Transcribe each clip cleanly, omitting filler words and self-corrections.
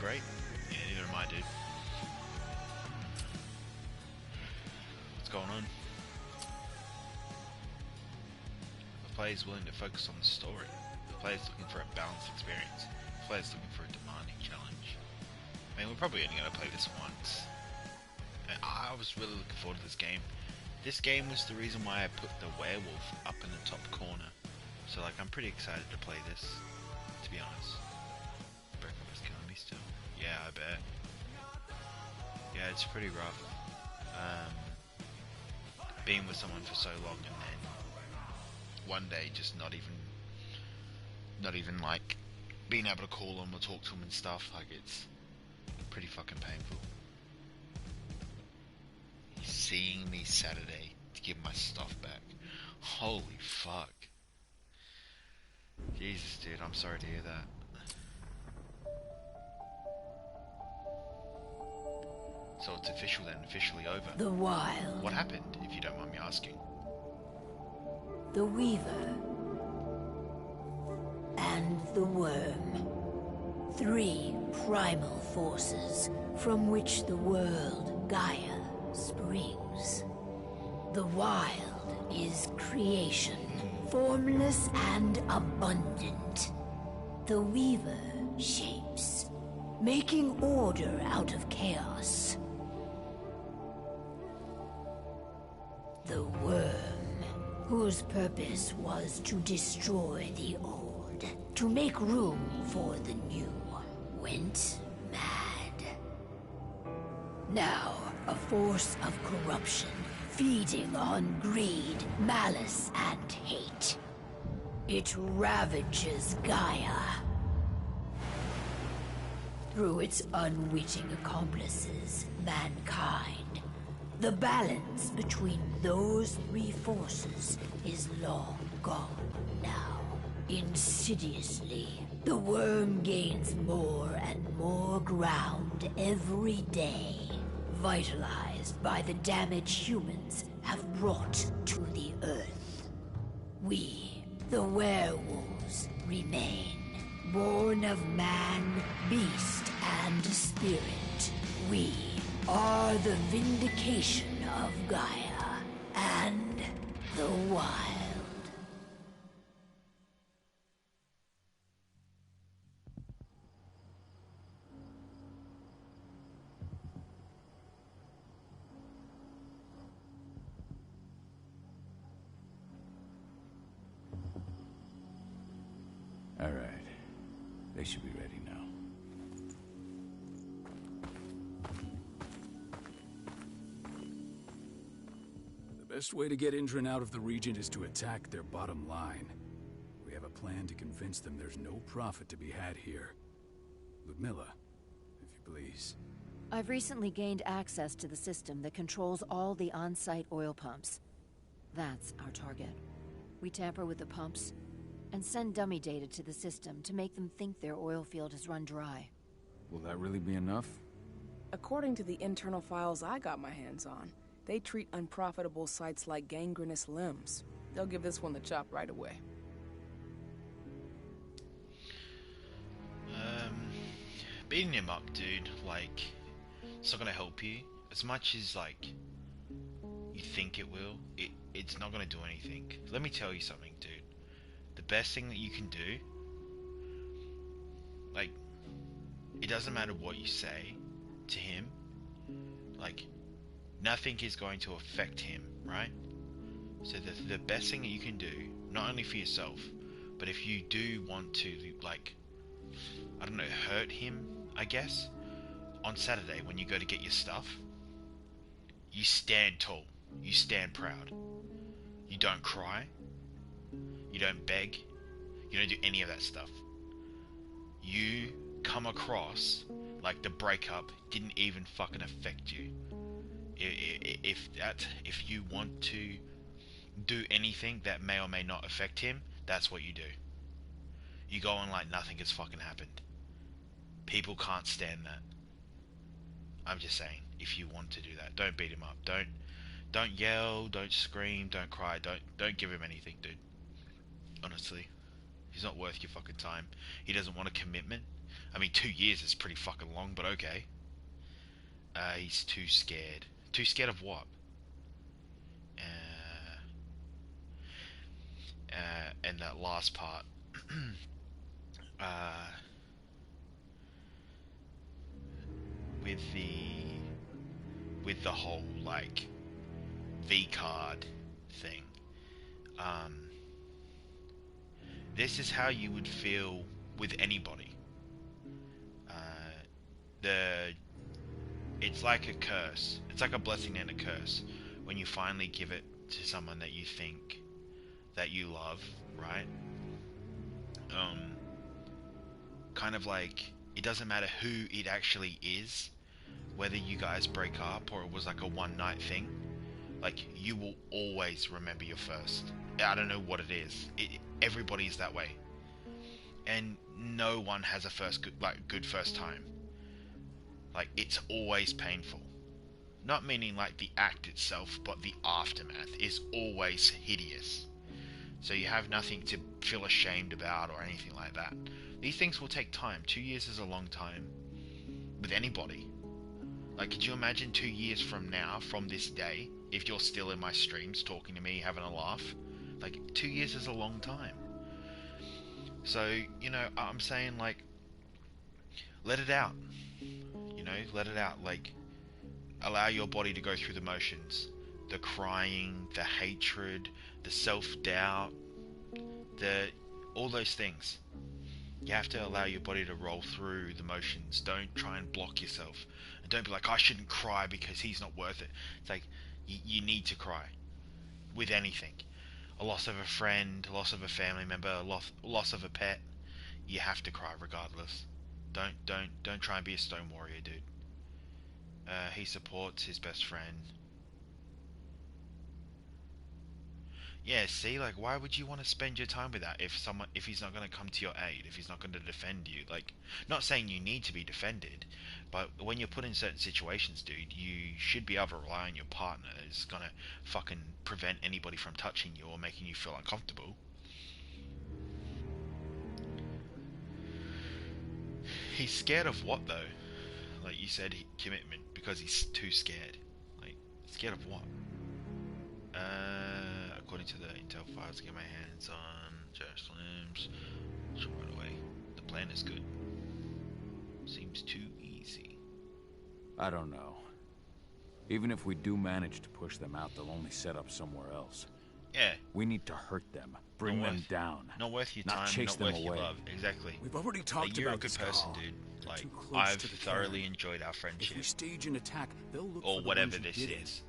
great. Yeah, neither am I, dude. What's going on? The player's willing to focus on the story. The player's looking for a balanced experience. The player's looking for a demanding challenge. I mean, we're probably only going to play this once. And I was really looking forward to this game. This game was the reason why I put the werewolf up in the top corner. So, like, I'm pretty excited to play this, to be honest. Breakup is killing me still. Yeah, I bet. Yeah, it's pretty rough. Being with someone for so long and then one day just not even like being able to call them or talk to them and stuff. Like, it's pretty fucking painful. He's seeing me Saturday to give my stuff back. Holy fuck. Jesus, dude, I'm sorry to hear that. So it's official then, officially over. The Wild. What happened, if you don't mind me asking? The Weaver. And the Worm. 3 primal forces from which the world Gaia springs. The Wild is creation, formless and abundant. The Weaver shapes, making order out of chaos. The Worm, whose purpose was to destroy the old, to make room for the new, went mad. Now, a force of corruption, feeding on greed, malice, and hate. It ravages Gaia. Through its unwitting accomplices, mankind, the balance between those 3 forces is long gone now. Insidiously, the worm gains more and more ground every day, vitalized by the damage humans have brought to the Earth. We, the werewolves, remain, born of man, beast, and spirit. We are the vindication of Gaia and the Wild. All right. They should be ready now. The best way to get Indran out of the region is to attack their bottom line. We have a plan to convince them there's no profit to be had here. Ludmilla, if you please. I've recently gained access to the system that controls all the on-site oil pumps. That's our target. We tamper with the pumps and send dummy data to the system to make them think their oil field has run dry. Will that really be enough? According to the internal files I got my hands on, they treat unprofitable sites like gangrenous limbs. They'll give this one the chop right away. Beating him up, dude, like, it's not gonna help you. As much as, like, you think it will, it's not gonna do anything. Let me tell you something, dude. The best thing that you can do, like, it doesn't matter what you say to him, like, nothing is going to affect him, right? So the best thing that you can do, not only for yourself, but if you do want to, like, I don't know, hurt him, I guess, on Saturday when you go to get your stuff, you stand tall, you stand proud, you don't cry, you don't beg, you don't do any of that stuff. You come across like the breakup didn't even fucking affect you. If you want to do anything that may or may not affect him, that's what you do. You go on like nothing has fucking happened. People can't stand that. I'm just saying, if you want to do that, don't beat him up. Don't yell, don't scream, don't cry, don't give him anything, dude. Honestly. He's not worth your fucking time. He doesn't want a commitment. I mean, 2 years is pretty fucking long, but okay. He's too scared. Too scared of what? And that last part. With the whole, like, V-card thing. This is how you would feel with anybody. It's like a curse. It's like a blessing and a curse. When you finally give it to someone that you think that you love, right? Kind of like, it doesn't matter who it actually is, whether you guys break up or it was like a one-night thing, like, you will always remember your first. I don't know what it is. Everybody's that way. And no one has a good first time. Like, it's always painful. Not meaning like the act itself, but the aftermath is always hideous. So you have nothing to feel ashamed about or anything like that. These things will take time. 2 years is a long time. With anybody. Like, could you imagine 2 years from now, from this day, if you're still in my streams, talking to me, having a laugh? Like, 2 years is a long time. So, you know, I'm saying, like, let it out. You know, let it out. Like, allow your body to go through the motions. The crying, the hatred, the self-doubt, all those things. You have to allow your body to roll through the motions. Don't try and block yourself. And don't be like, I shouldn't cry because he's not worth it. It's like, you need to cry. With anything. A loss of a friend, a loss of a family member, a loss of a pet. You have to cry regardless. Don't try and be a stone warrior, dude. He supports his best friend. Yeah, see, like, why would you want to spend your time with that if he's not going to come to your aid, if he's not going to defend you? Like, not saying you need to be defended, but when you're put in certain situations, dude, you should be able to rely on your partner that's going to fucking prevent anybody from touching you or making you feel uncomfortable. He's scared of what, though? Like you said, commitment, because he's too scared. Like, scared of what? According to the intel files, get my hands on Jerusalem's right away. The plan is good. Seems too easy. I don't know. Even if we do manage to push them out, they'll only set up somewhere else. Yeah. We need to hurt them, bring them down. Not worth your not time, chase not them worth your away. love. Exactly. We've already talked like, you're about a good this, person, Carl. dude. They're Like, too close I've to the thoroughly clearing. enjoyed our If friendship. we stage an attack, they'll look Or for the whatever ones who this did it. is.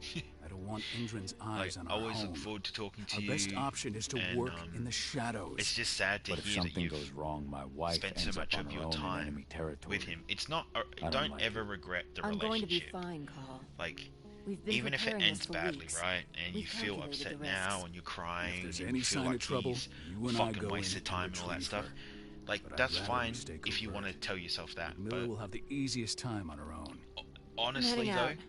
I don't want Indran's Like, eyes on I our always home. look forward to talking to Our you. best option is to and, work in the shadows. It's just sad to But if hear that something you've goes wrong, my wife spent so ends much up on of her your own in time enemy territory. with him. It's not. don't Don't like ever it. regret the I'm going to be relationship. fine, Carl. Like, We've been even if it preparing ends this for badly, weeks. right? And We've you feel calculated upset the now, risks. and you're crying, If there's and any you feel sign like of trouble, he's you and I fucking go in wasted and time and all that retrieve stuff. her. Like, But I'd that's rather fine we stay if you want to covert. tell yourself that. Miller But will have the easiest time on her own. honestly, I'm though, heading out.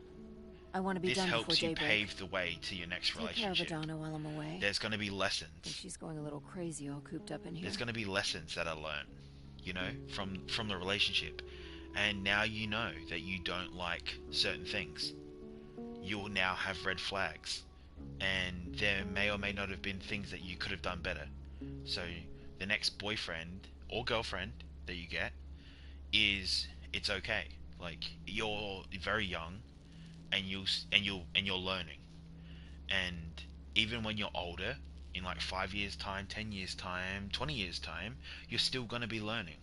I want to be this done before helps you daybreak. pave the way to your next Take care of relationship. Adana while I'm away. There's going to be I think lessons. she's going a little crazy all cooped up in here. There's going to be lessons that are learned, you know, from the relationship. And now you know that you don't like certain things. You'll now have red flags. And there may or may not have been things that you could have done better. So the next boyfriend or girlfriend that you get it's okay. Like, you're very young and you're learning. And even when you're older, in like 5 years time, 10 years time, 20 years time, you're still going to be learning.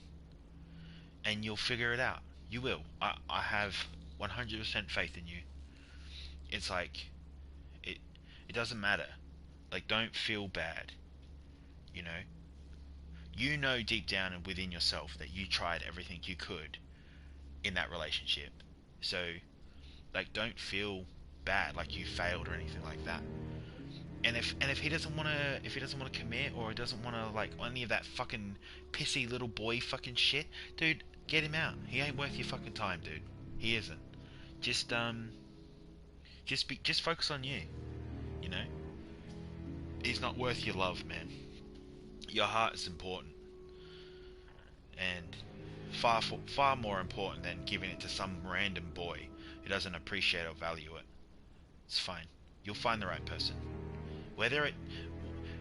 And you'll figure it out. You will. I have 100% faith in you. It's like, it doesn't matter. Like, don't feel bad. You know? You know deep down and within yourself that you tried everything you could in that relationship. So, like, don't feel bad like you failed or anything like that. And if he doesn't want to commit, or he doesn't want to, like, any of that fucking pissy little boy fucking shit, dude, get him out. He ain't worth your fucking time, dude. He isn't. Just focus on you. You know? He's not worth your love, man. Your heart is important. And far more important than giving it to some random boy who doesn't appreciate or value it. It's fine. You'll find the right person. Whether it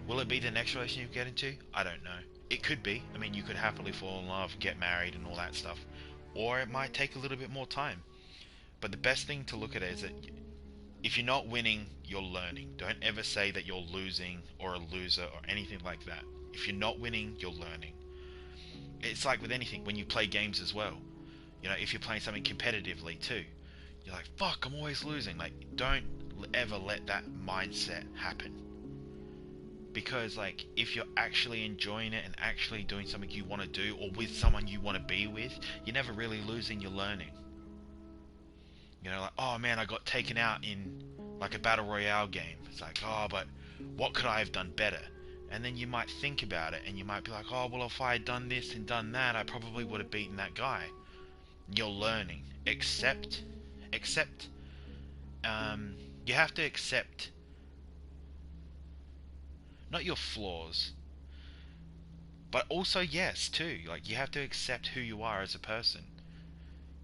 will it be the next relationship you get into, I don't know. It could be. I mean, you could happily fall in love, get married, and all that stuff, or it might take a little bit more time. But the best thing to look at it is that if you're not winning, you're learning. Don't ever say that you're losing or a loser or anything like that. If you're not winning, you're learning. It's like with anything, when you play games as well. You know, if you're playing something competitively too, you're like, fuck, I'm always losing. Like, don't ever let that mindset happen. Because, like, if you're actually enjoying it and actually doing something you want to do, or with someone you want to be with, you're never really losing, you're learning. You know, like, oh man, I got taken out in, like, a battle royale game. It's like, oh, but what could I have done better? And then you might think about it, and you might be like, oh, well, if I had done this and done that, I probably would have beaten that guy. You're learning. Accept. You have to accept, not your flaws, but also, yes, too. Like, you have to accept who you are as a person.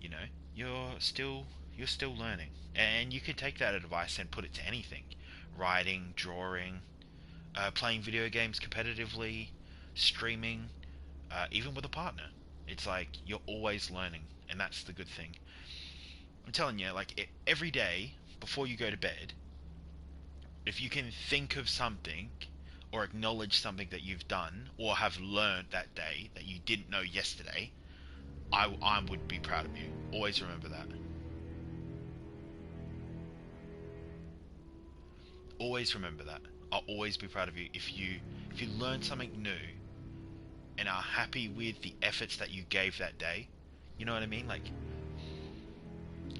You know, you're still learning. And you can take that advice and put it to anything. Writing, drawing, playing video games competitively, streaming, even with a partner. It's like, you're always learning, and that's the good thing. I'm telling you, like, every day, before you go to bed, if you can think of something, or acknowledge something that you've done, or have learned that day, that you didn't know yesterday, I would be proud of you. Always remember that. Always remember that. I'll always be proud of you if you learn something new and are happy with the efforts that you gave that day. You know what I mean? Like,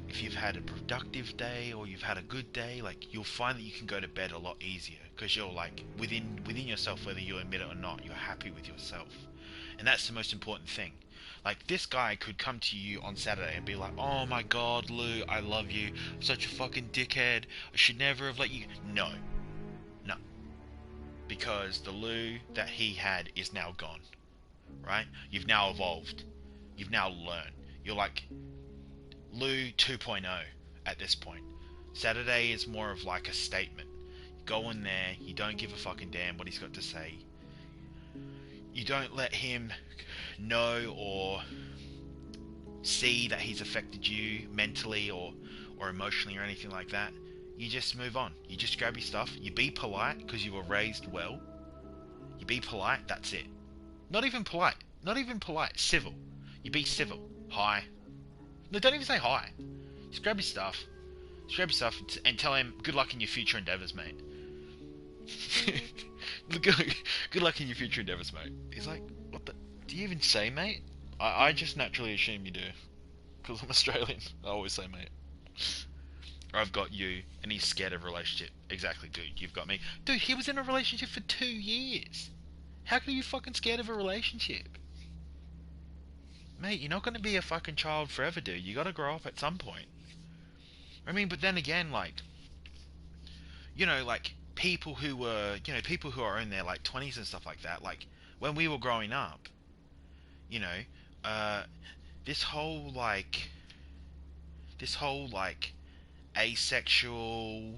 if you've had a productive day or you've had a good day, like, you'll find that you can go to bed a lot easier because you're, like, within yourself, whether you admit it or not, you're happy with yourself. And that's the most important thing. Like, this guy could come to you on Saturday and be like, oh my god, Lou, I love you, I'm such a fucking dickhead, I should never have let you... No. Because the Lou that he had is now gone. Right? You've now evolved. You've now learned. You're like Lou 2.0 at this point. Saturday is more of like a statement. You go in there, you don't give a fucking damn what he's got to say. You don't let him know or see that he's affected you mentally or emotionally or anything like that. You just move on. You just grab your stuff. You be polite because you were raised well. You be polite, that's it. Not even polite. Civil. You be civil. Hi. No, don't even say hi. Just grab your stuff. And tell him, good luck in your future endeavors, mate. Good luck in your future endeavors, mate. He's like, what the... Do you even say mate? I just naturally assume you do. Because I'm Australian. I always say mate. Or I've got you, and he's scared of a relationship. Exactly, dude, you've got me. Dude, he was in a relationship for 2 years. How can you fucking scared of a relationship? Mate, you're not going to be a fucking child forever, dude. You got to grow up at some point. I mean, but then again, like, you know, like, people who are in their, like, 20s and stuff like that, like, when we were growing up, you know, this whole, like, asexual,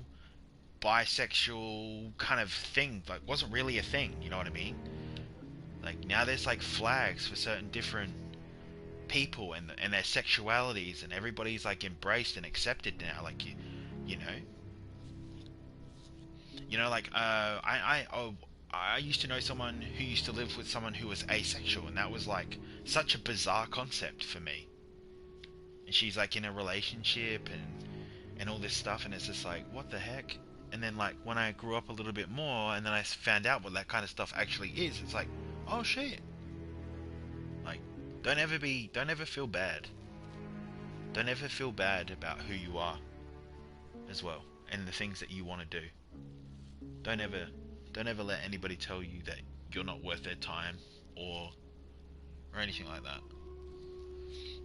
bisexual kind of thing, like, wasn't really a thing, you know what I mean? Like, now there's, like, flags for certain different people and their sexualities, and everybody's, like, embraced and accepted now, like, you know, like, I used to know someone who used to live with someone who was asexual, and that was, like, such a bizarre concept for me. And she's, like, in a relationship and all this stuff, and it's just like, what the heck? And then, like, when I grew up a little bit more, and then I found out what that kind of stuff actually is, it's like, oh shit. Like, don't ever feel bad. Don't ever feel bad about who you are as well, and the things that you want to do. Don't ever let anybody tell you that you're not worth their time or anything like that.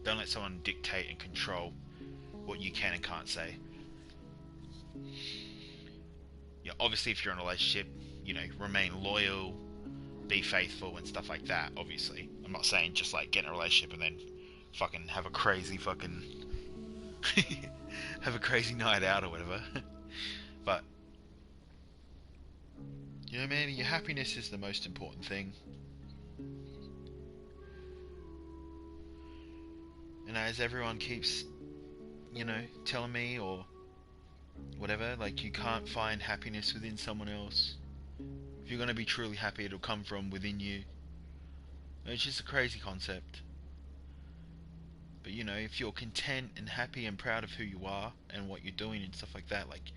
Don't let someone dictate and control what you can and can't say. Yeah, obviously if you're in a relationship, you know, remain loyal, be faithful and stuff like that, obviously. I'm not saying just like get in a relationship and then fucking have a crazy fucking have a crazy night out or whatever. But you know, man, your happiness is the most important thing. And as everyone keeps, you know, telling me or whatever, like, you can't find happiness within someone else. If you're gonna be truly happy, it'll come from within you. It's just a crazy concept. But you know, if you're content and happy and proud of who you are and what you're doing and stuff like that, like,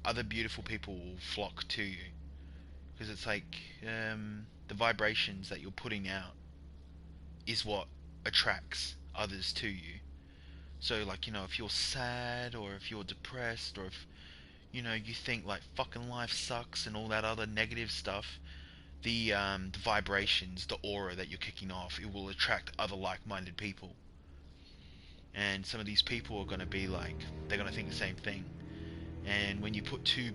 other beautiful people will flock to you. Because it's like, the vibrations that you're putting out is what attracts others to you. So like, you know, if you're sad or if you're depressed or if, you know, you think like fucking life sucks and all that other negative stuff, the vibrations, the aura that you're kicking off, it will attract other like-minded people. And some of these people are going to be like, they're going to think the same thing. And when you put two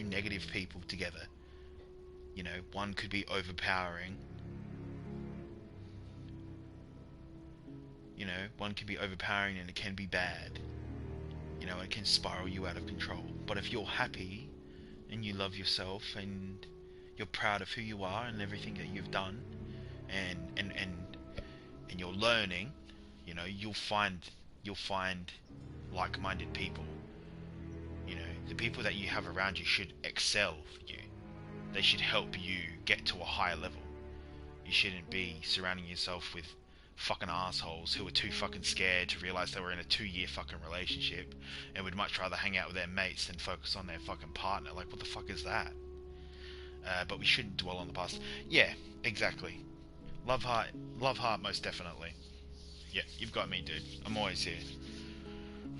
negative people together, you know, one could be overpowering. You know, one can be overpowering and it can be bad. You know, it can spiral you out of control. But if you're happy and you love yourself and you're proud of who you are and everything that you've done, and you're learning, you know, you'll find like-minded people. You know, the people that you have around you should excel you. They should help you get to a higher level. You shouldn't be surrounding yourself with fucking assholes who are too fucking scared to realize they were in a 2-year fucking relationship and would much rather hang out with their mates than focus on their fucking partner. Like, what the fuck is that? But we shouldn't dwell on the past. Yeah, exactly. Love heart, most definitely. Yeah, you've got me, dude. I'm always here.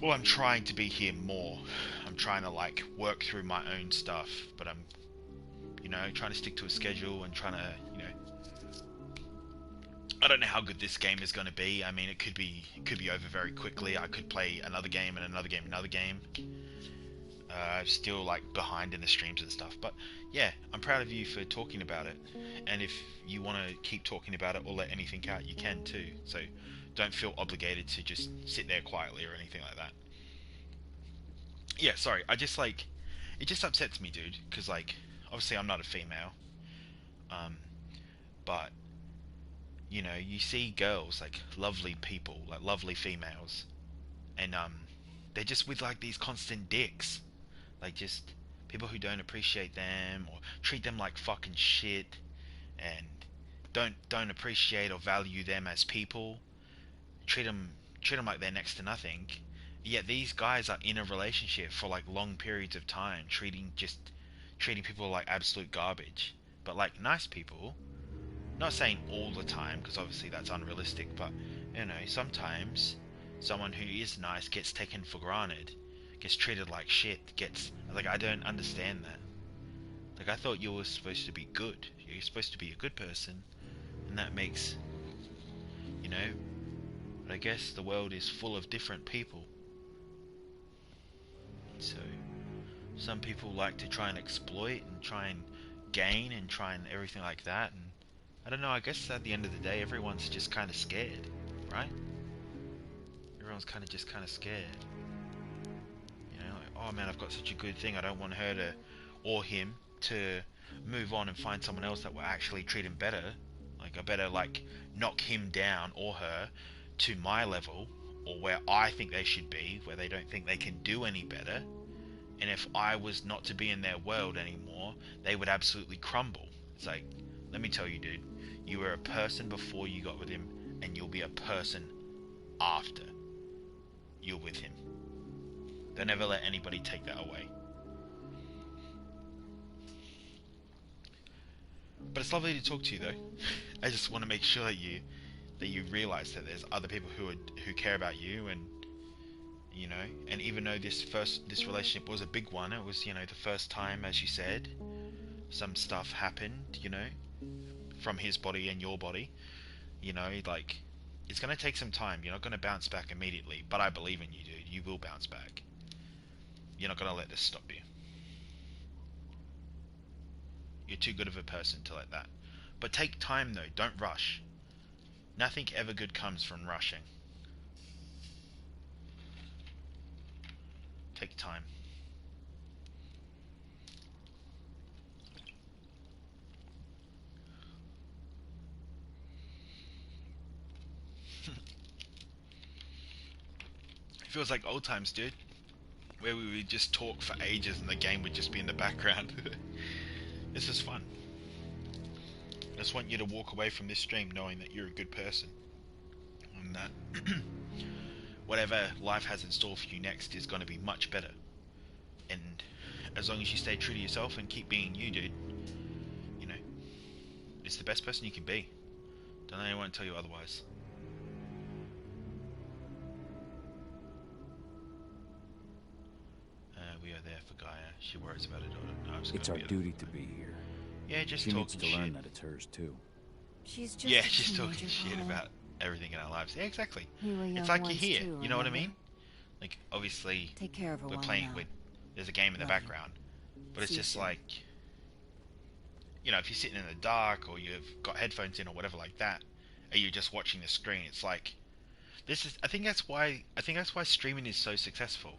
Well, I'm trying to be here more. I'm trying to, like, work through my own stuff, but I'm, you know, trying to stick to a schedule and trying to, you know, I don't know how good this game is going to be. I mean, it could be over very quickly. I could play another game and another game, I'm still like behind in the streams and stuff, but yeah, I'm proud of you for talking about it. And if you want to keep talking about it or let anything out, you can too. So don't feel obligated to just sit there quietly or anything like that. Yeah, sorry. I just like, it just upsets me, dude, because like, obviously I'm not a female, but you know, you see girls, like lovely people, like lovely females, and they're just with like these constant dicks, like just people who don't appreciate them or treat them like fucking shit, and don't appreciate or value them as people, treat them like they're next to nothing. Yet these guys are in a relationship for like long periods of time, treating people like absolute garbage. But like nice people, not saying all the time, because obviously that's unrealistic, but you know, sometimes someone who is nice gets taken for granted, gets treated like shit, gets like, I don't understand that. Like, I thought you were supposed to be good. You're supposed to be a good person, and that makes, you know, but I guess the world is full of different people. So some people like to try and exploit and try and gain and try and everything like that, and I don't know, I guess at the end of the day everyone's just kind of scared, right? Everyone's kind of scared. You know, like, oh man, I've got such a good thing, I don't want her to, or him, to move on and find someone else that will actually treat him better. Like, I better like knock him down or her to my level, or where I think they should be, where they don't think they can do any better. And if I was not to be in their world anymore, they would absolutely crumble. It's like, let me tell you, dude, you were a person before you got with him, and you'll be a person after you're with him. Don't ever let anybody take that away. But it's lovely to talk to you, though. I just want to make sure that you realize that there's other people who care about you, and you know, and even though this relationship was a big one, it was, you know, the first time, as you said, some stuff happened, you know, from his body and your body, you know, like, it's going to take some time. You're not going to bounce back immediately, but I believe in you, dude. You will bounce back. You're not going to let this stop you. You're too good of a person to let that. But take time, though. Don't rush. Nothing ever good comes from rushing. Take your time. It feels like old times, dude. Where we would just talk for ages and the game would just be in the background. This is fun. I just want you to walk away from this stream knowing that you're a good person. And that whatever life has in store for you next is going to be much better. And as long as you stay true to yourself and keep being you, dude, you know, it's the best person you can be. Don't let anyone tell you otherwise. We are there for Gaia. She worries about her daughter. It's our duty to be here. Yeah, just she talking needs to shit. learn that it's hers too. She's just Yeah, a she's talking teenager, shit Paul. about everything in our lives. Yeah, exactly. We were young It's like you're once here. too, You know what I remember? mean? Like, obviously, Take care of her we're while playing I'm out. with. There's a game in the Love you. background, but it's See you just soon. like, you know, if you're sitting in the dark or you've got headphones in or whatever like that, and you're just watching the screen, it's like, this is. I think that's why streaming is so successful.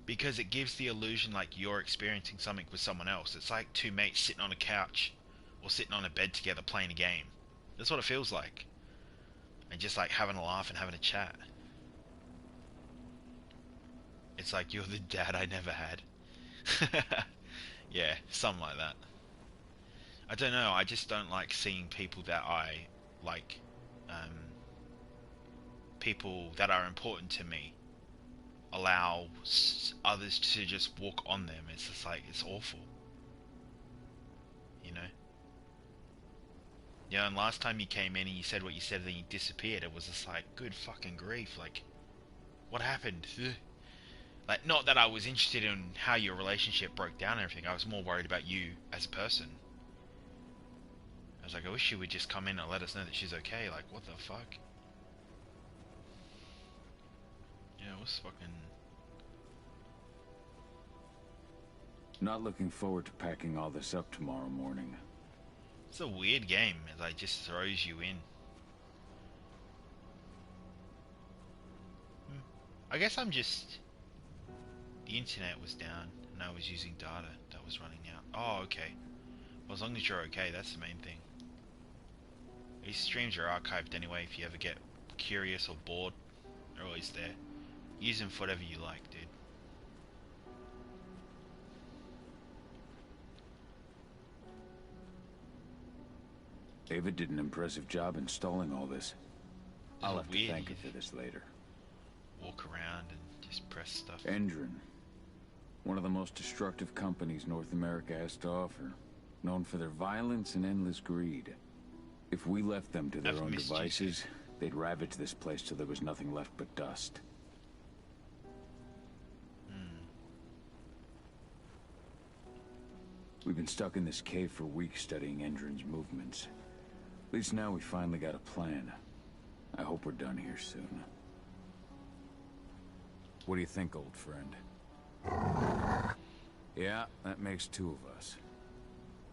Because it gives the illusion like you're experiencing something with someone else. It's like two mates sitting on a couch or sitting on a bed together playing a game. That's what it feels like. And just like having a laugh and having a chat. It's like you're the dad I never had. Yeah, something like that. I don't know, I just don't like seeing people that I like, people that are important to me allow others to just walk on them. It's just like, it's awful. You know? Yeah, and last time you came in and you said what you said and then you disappeared, it was just like, good fucking grief, like, what happened? Ugh. Like, not that I was interested in how your relationship broke down and everything, I was more worried about you as a person. I was like, I wish she would just come in and let us know that she's okay, like, what the fuck? Yeah, it was fucking... Not looking forward to packing all this up tomorrow morning. It's a weird game, it like just throws you in. I guess I'm just... The internet was down, and I was using data that was running out. Oh, okay. Well, as long as you're okay, that's the main thing. These streams are archived anyway, if you ever get curious or bored. They're always there. Use them for whatever you like, dude. David did an impressive job installing all this. I'll have to Weird. thank her for this later. Walk around and just press stuff. Endron. One of the most destructive companies North America has to offer. Known for their violence and endless greed. If we left them to their I've own missed you, devices, they'd ravage this place till there was nothing left but dust. We've been stuck in this cave for weeks studying Endron's movements. At least now we finally got a plan. I hope we're done here soon. What do you think, old friend? Yeah, that makes two of us.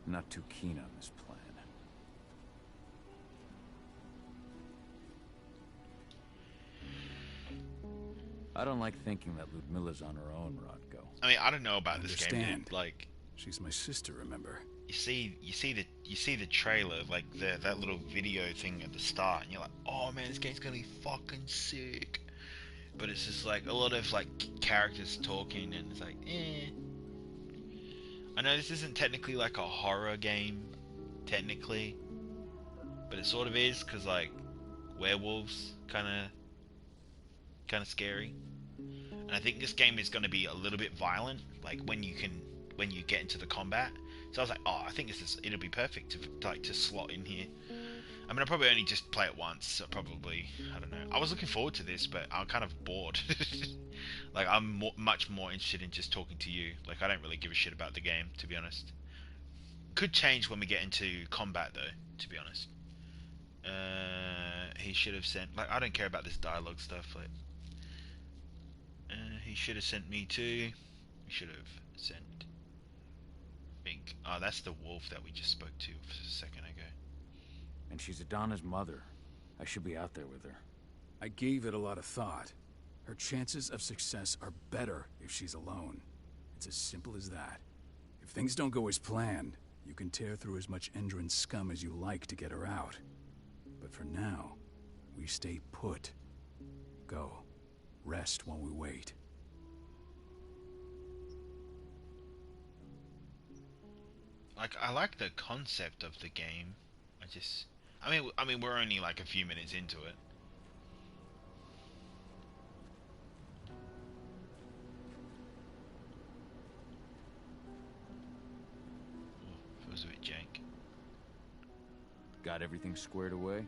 I'm not too keen on this plan. I don't like thinking that Ludmilla's on her own, Rodko. I mean, I don't know about this game, Understand. dude. Like, She's my sister, remember? you see the trailer, like that little video thing at the start, and you're like, oh man, this game's gonna be fucking sick. But it's just like a lot of like characters talking, and it's like, eh. I know this isn't technically like a horror game, technically, but it sort of is, because like werewolves kind of scary. And I think this game is going to be a little bit violent, like when you get into the combat. So I was like, oh, I think it'll be perfect to slot in here. I mean, I'll probably only just play it once, so probably, I don't know. I was looking forward to this, but I'm kind of bored. Like, I'm much more interested in just talking to you. Like, I don't really give a shit about the game, to be honest. Could change when we get into combat, though, to be honest. He should have sent... Like, I don't care about this dialogue stuff. Like, he should have sent me too. He should have sent... Big... Oh, that's the wolf that we just spoke to a second ago. And she's Adana's mother. I should be out there with her. I gave it a lot of thought. Her chances of success are better if she's alone. It's as simple as that. If things don't go as planned, you can tear through as much Endron scum as you like to get her out. But for now, we stay put. Go. Rest while we wait. Like, I like the concept of the game. I mean, we're only like a few minutes into it. Oh, feels a bit jank. Got everything squared away?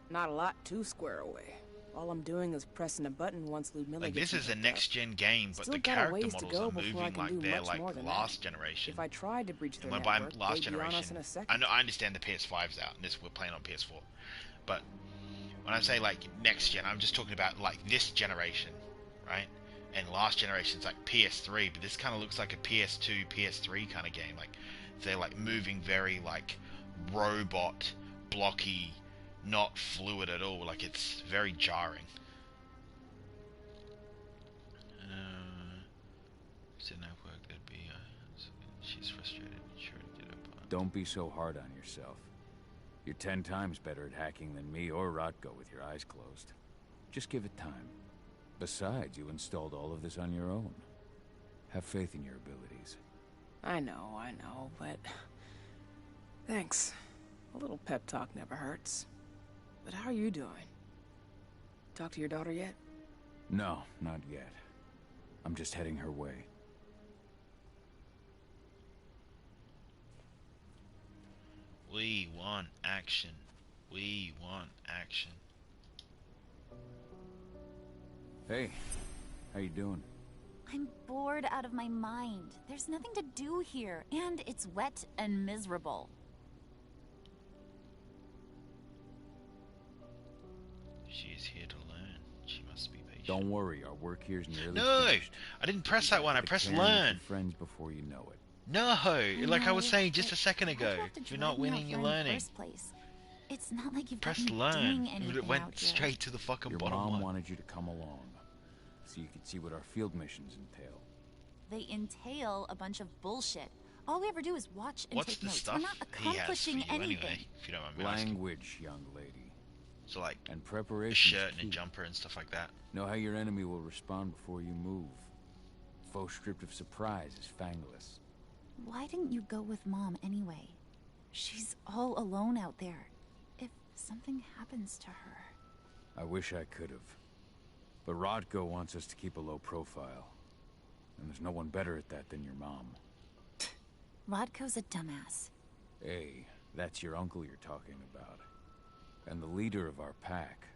Not a lot to square away. All I'm doing is pressing a button once Ludmilla Like, gets this is a next-gen game, but Still the got a character ways to models go are before I moving can like do they're much like more than last that. generation. If I tried to breach their And by network, last they'd be on us generation, in a second. I know, I understand the PS5's out, and this we're playing on PS4. But when I say like next gen, I'm just talking about like this generation, right? And last generation's like PS3, but this kind of looks like a PS2, PS3 kind of game. Like they're like moving very like robot, blocky, not fluid at all. Like it's very jarring. Network that'd be. She's frustrated. Sure to get up. Don't be so hard on yourself. You're 10 times better at hacking than me or Rotko with your eyes closed. Just give it time. Besides, you installed all of this on your own. Have faith in your abilities. I know, but... Thanks. A little pep talk never hurts. But how are you doing? Talk to your daughter yet? No, not yet. I'm just heading her way. We want action. We want action. Hey, how you doing? I'm bored out of my mind. There's nothing to do here, and it's wet and miserable. She is here to learn. She must be patient. Don't worry, our work here's nearly No! finished. I didn't press that one. I pressed learn. Friends before you know it. No! Like I was know, saying just a second why'd you ago. have to If you're drag not me out winning, here you're in the learning. first place? It's not like you've Press got me learn. doing anything It went out here. straight to the fucking Your bottom mom one. wanted you to come along, so you could see what our field missions entail. They entail a bunch of bullshit. All we ever do is watch and What's take the notes. stuff We're not he has for accomplishing you anything. anyway, if you don't mind me asking? Language, young lady. So like, And a preparation. shirt and a jumper and stuff like that. Know how your enemy will respond before you move. Faux script of surprise is fangless. Why didn't you go with Mom anyway? She's all alone out there. If something happens to her... I wish I could have. But Rodko wants us to keep a low profile. And there's no one better at that than your mom. Rodko's a dumbass. Hey, that's your uncle you're talking about. And the leader of our pack.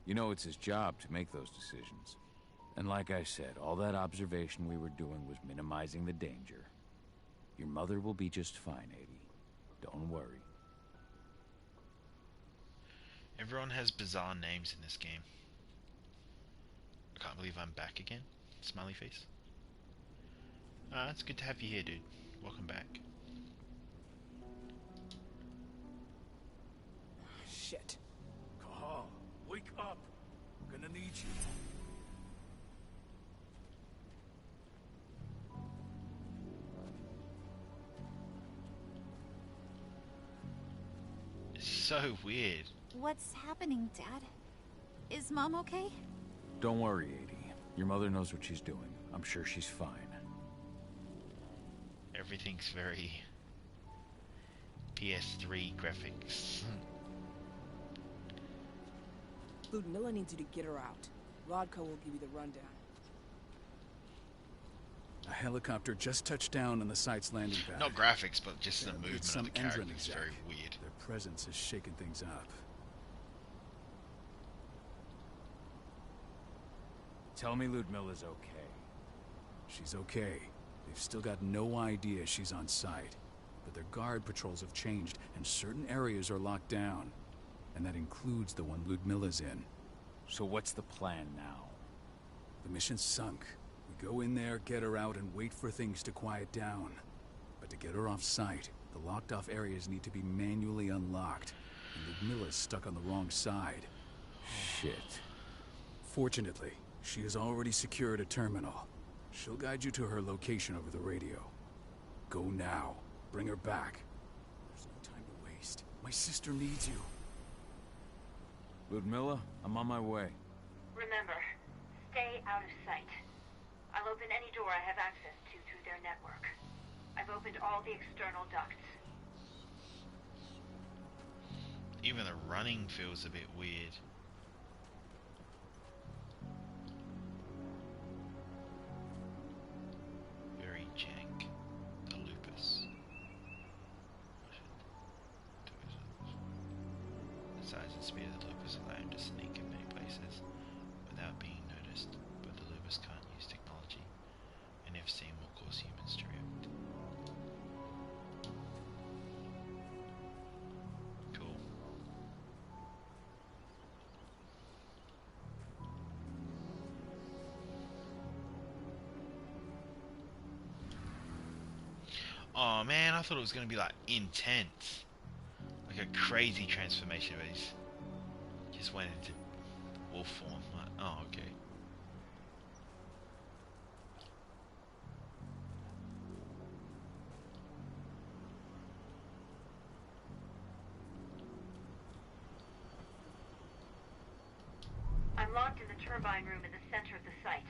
You know it's his job to make those decisions. And like I said, all that observation we were doing was minimizing the danger. Your mother will be just fine, 80. Don't worry. Everyone has bizarre names in this game. I can't believe I'm back again. Smiley face. It's good to have you here, dude. Welcome back. Shit. Cahal, wake up. We're gonna need you. It's so weird. What's happening, Dad? Is Mom okay? Don't worry, 80. Your mother knows what she's doing. I'm sure she's fine. Everything's very PS3 graphics. Ludmilla needs you to get her out. Rodko will give you the rundown. A helicopter just touched down on the site's landing pad. Not graphics, but just the Yeah, movement it's of some the character Endron is exec. very weird. Their presence has shaken things up. Tell me Ludmilla's okay. She's okay. They've still got no idea she's on site. But their guard patrols have changed, and certain areas are locked down. And that includes the one Ludmilla's in. So what's the plan now? The mission's sunk. We go in there, get her out, and wait for things to quiet down. But to get her off site, the locked-off areas need to be manually unlocked. and Ludmilla's stuck on the wrong side. Shit. Fortunately, she has already secured a terminal. She'll guide you to her location over the radio. Go now. Bring her back. There's no time to waste. My sister needs you. Ludmilla, I'm on my way. Remember, stay out of sight. I'll open any door I have access to through their network. I've opened all the external ducts. Even the running feels a bit weird. Very jank. The lupus. The size and speed of the lupus allow him to sneak in many places without being noticed, but the lupus can't use technology, and if seen will cause humans to react. Cool. Oh man, I thought it was gonna be like intense. Like a crazy transformation, but he's just went into wolf form. Like, oh, okay. I'm locked in the turbine room in the center of the site.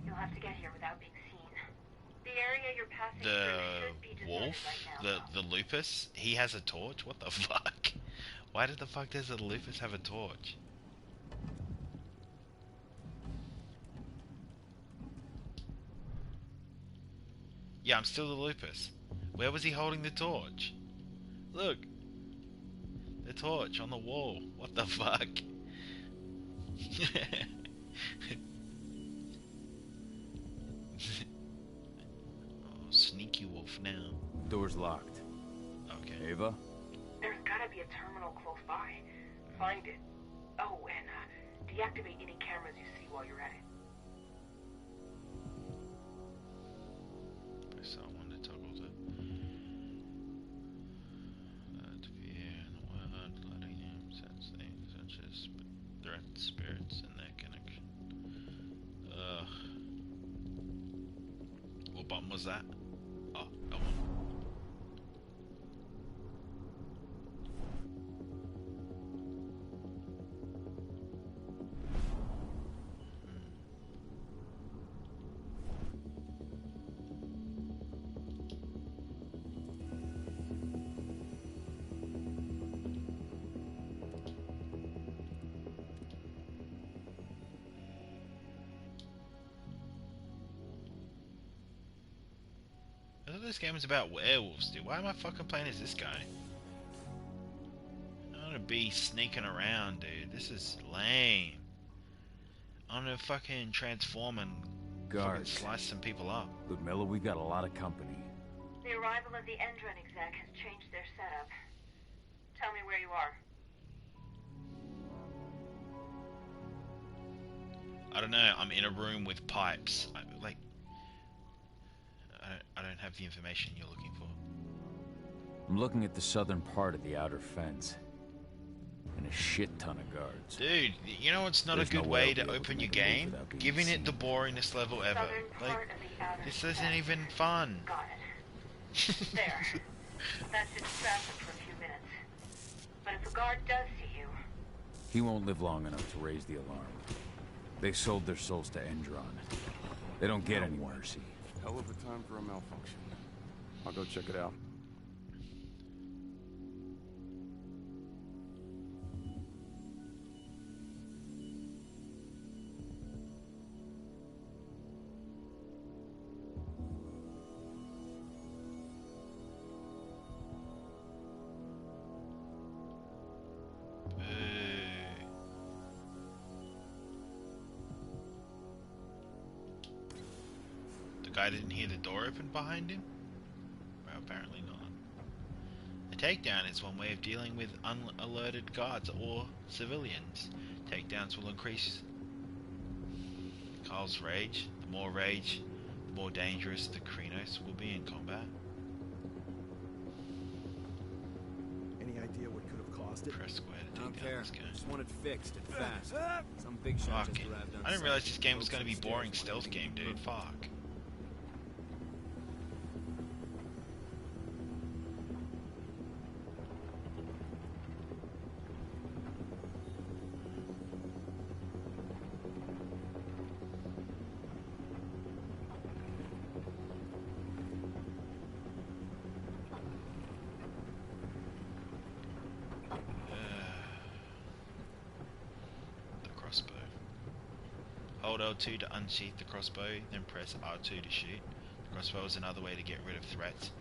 You'll have to get here without being seen. The area you're passing through should be deserted Wolf, right now. the lupus, he has a torch? What the fuck? Why did the fuck does the lupus have a torch? Yeah, I'm still the lupus. Where was he holding the torch? Look. The torch on the wall. What the fuck? Oh, sneaky wolf now. Door's locked. Okay. Ava? There's gotta be a terminal close by. Find it. Oh, and deactivate any cameras you see while you're at it. Press R1 to toggle the to be in the world, letting him sense things such as threat spirits and their connection. What button was that? Oh, that one. I thought this game was about werewolves, dude. Why am I fucking playing as this guy? I want to be sneaking around, dude. This is lame. I'm gonna fucking transform and fucking Guards. slice some people up. Ludmilla, we got a lot of company. The arrival of the Endron exec has changed their setup. Tell me where you are. I don't know. I'm in a room with pipes. I don't have the information you're looking for. I'm looking at the southern part of the outer fence. And a shit ton of guards. Dude, you know what's not There's a good no way way to I'll be able open to your make a move game? without being Giving it the seen. boringest level ever. Southern Like, part of the outer this isn't fence. even fun. Got it. There. That should distract them for a few minutes. But if a guard does see you... He won't live long enough to raise the alarm. They sold their souls to Endron. They don't get any mercy. Hell of a time for a malfunction. I'll go check it out. The guy didn't hear the door open behind him? Well, apparently not. A takedown is one way of dealing with unalerted guards or civilians. Takedowns will increase Carl's rage. The more dangerous the Krynos will be in combat. Any idea what could have caused Lost it? Press square to I don't take down care. this guy. Just want it fixed and fast. Some big shot just Fuck. arrived on I didn't site. realize this game was Folks going to be upstairs boring want stealth everything game, dude. perfect. Fuck. The crossbow. Hold L2 to unsheath the crossbow, then press R2 to shoot. The crossbow is another way to get rid of threats.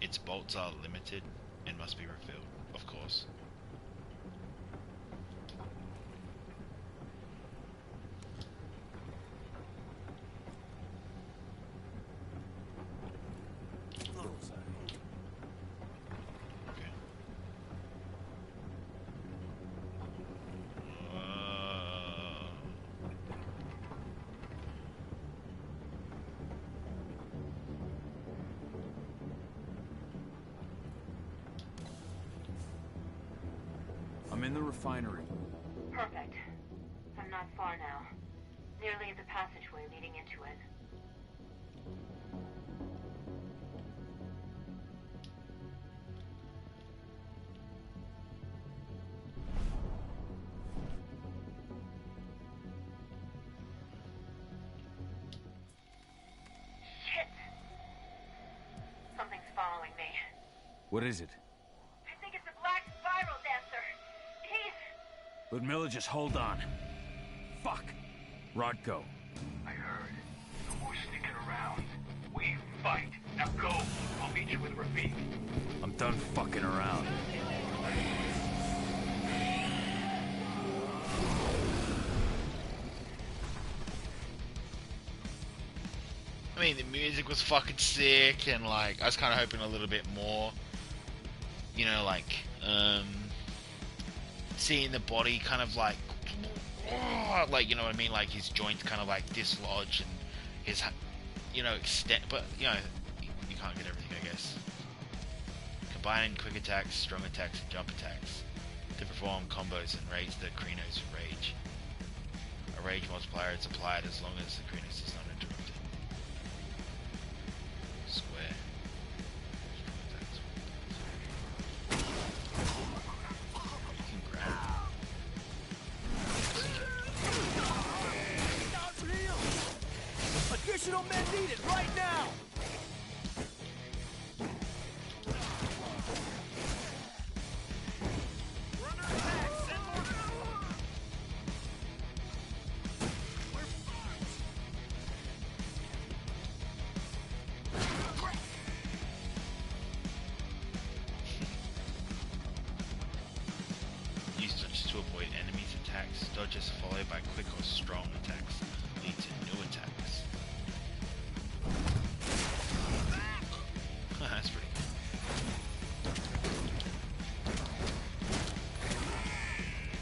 Its bolts are limited and must be refilled, of course. Okay. I'm in the refinery. Perfect. I'm not far now. Nearly at the passageway leading into it. Shit! Something's following me. What is it? I think it's a black spiral dancer. He's... Ludmilla, just hold on. Fuck. Rodko. I heard. No more sneaking around. We fight. Now go. I'll meet you with Rafik. I'm done fucking around. I mean, the music was fucking sick, and like, I was kind of hoping a little bit more. You know, seeing the body kind of like, you know what I mean? Like his joints kind of like dislodge and his, extend. But you know, you can't get everything, I guess. Combining quick attacks, strong attacks, and jump attacks to perform combos and raise the Krino's rage. A rage multiplier is applied as long as the Krinos is not interrupted. Square. You can grab. Additional men needed right now! Use dodges to avoid enemies' attacks. Dodges followed by quick or strong attacks lead to new attacks. That's pretty good.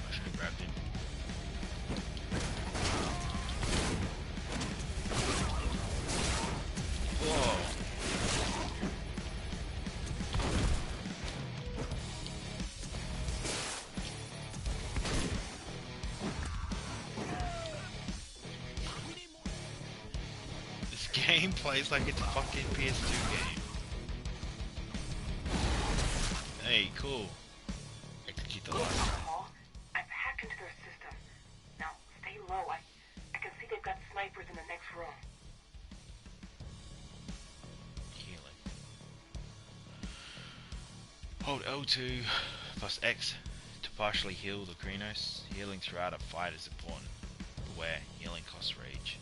I should have grabbed him. Whoa. This game plays like it's a fucking PS2 game. Hey, cool. Execute the last. Paul, I've hacked into their system. Now, stay low. I can see they've got snipers in the next room. Healing. Hold L2 plus X to partially heal the Krinos. Healing throughout a fight is important. Beware, healing costs rage.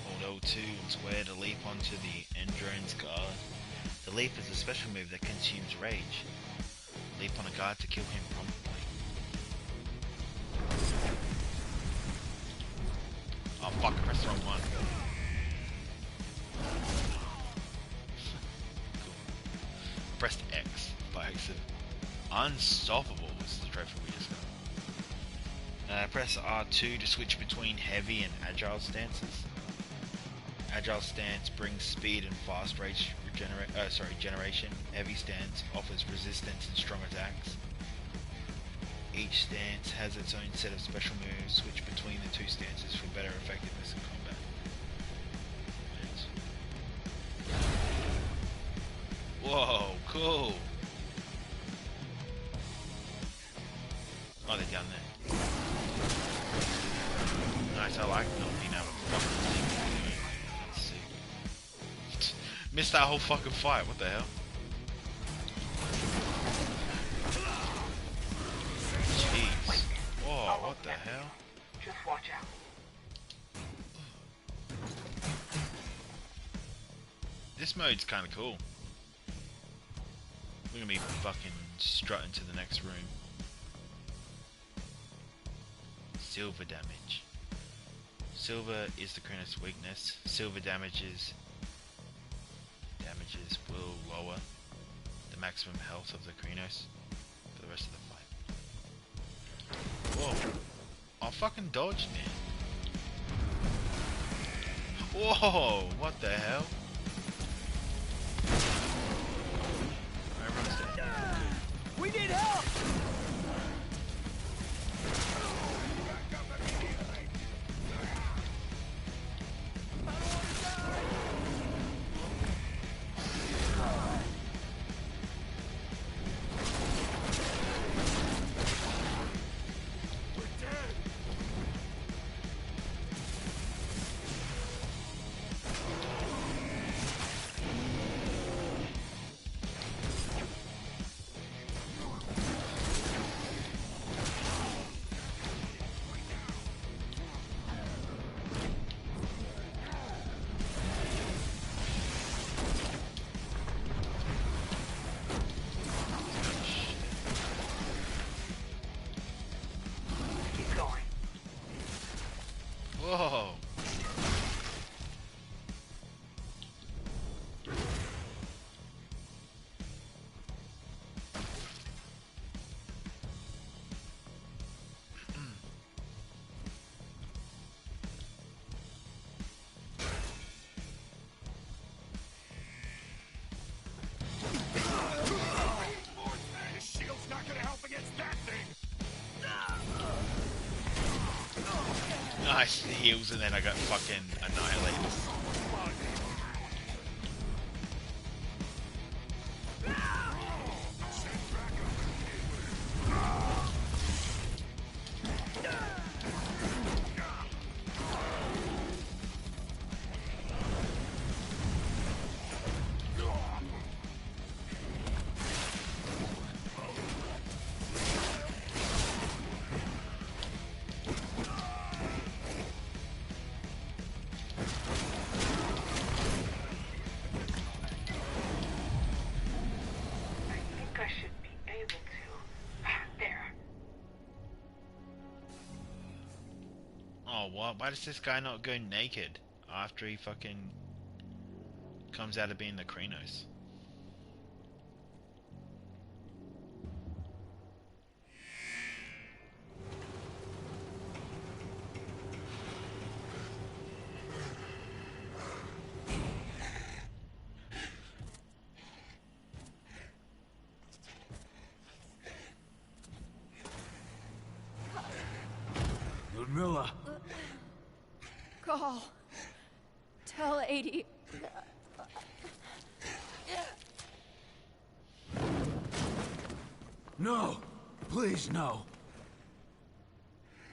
Hold L2 and square to leap onto the Endrone's guard. The leap is a special move that consumes rage. Leap on a guard to kill him promptly. Oh fuck, I pressed the wrong one. Cool. I pressed X by accident. Unstoppable is the trophy we just got. Press R2 to switch between heavy and agile stances. Agile stance brings speed and fast range generation. Heavy stance offers resistance and strong attacks. Each stance has its own set of special moves. Switch between the two stances for better effectiveness in combat. Whoa, cool! Oh, they're down there. Nice, I like not being able to fucking think. Let's see. Missed that whole fucking fight, what the hell? Jeez. Whoa, what the hell? Just watch out. This mode's kinda cool. We're gonna be fucking strutting to the next room. Silver damage. Silver is the Kronos' weakness. Silver damages will lower the maximum health of the Kronos for the rest of the fight. Whoa. I fucking dodged, man. Whoa, what the hell? We need help! Whoa! Shield's not gonna help against that thing. Nice heals and then I got fucking annihilated. Oh, what? Why does this guy not go naked after he fucking comes out of being the Kronos? Ludmilla! Call. Tell 80. No! Please, no!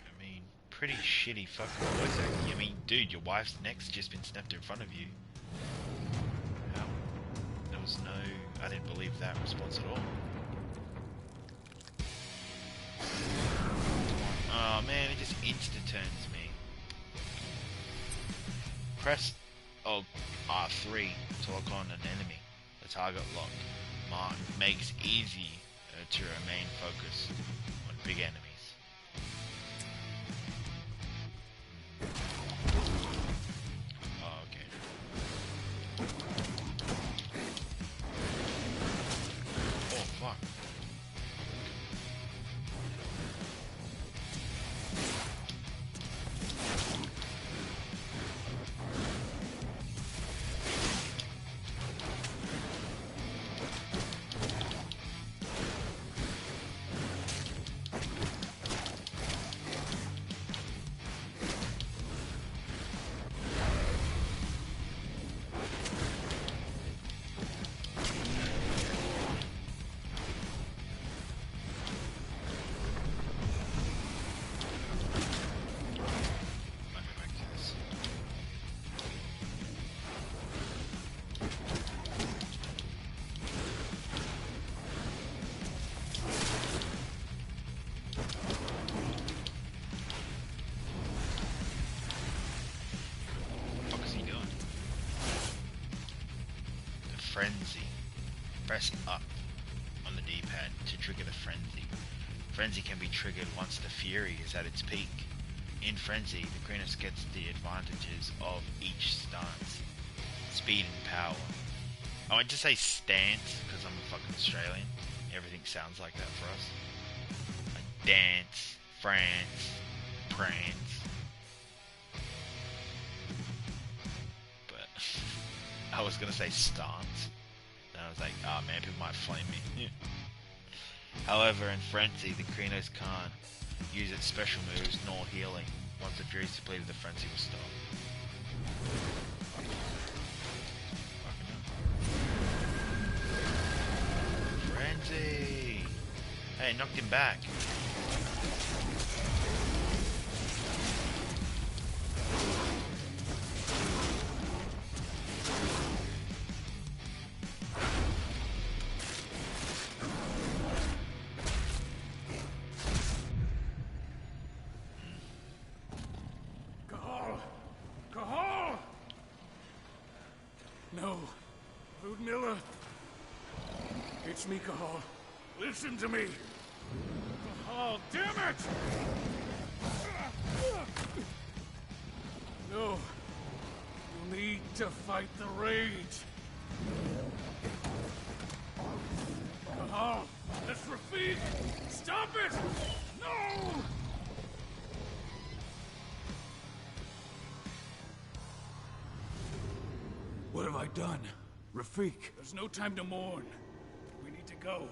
I mean, pretty shitty fucking voice acting. I mean, dude, your wife's neck's just been snapped in front of you. How? There was no... I didn't believe that response at all. Oh man, it just insta-turns me. Press R3 to lock on an enemy. The target lock mark makes easy to remain focused on big enemies. Oh, okay. Oh fuck. frenzy. Press up on the D-pad to trigger the frenzy. Frenzy can be triggered once the fury is at its peak. In frenzy, the Krynos gets the advantages of each stance. Speed and power. I went to say stance because I'm a fucking Australian. Everything sounds like that for us. Like dance, France, prance. But I was gonna say stance. And I was like, oh man, people might flame me. However, in frenzy, the Krynos can't use its special moves nor healing. Once the fury is depleted, the frenzy will stop. Frenzy! Hey, knocked him back. No. Ludmilla. It's me, Cahal. Listen to me. Cahal, damn it! No. You'll need to fight the rage. Cahal, that's Rafik! Stop it! No! What have I done? Rafik. There's no time to mourn. We need to go.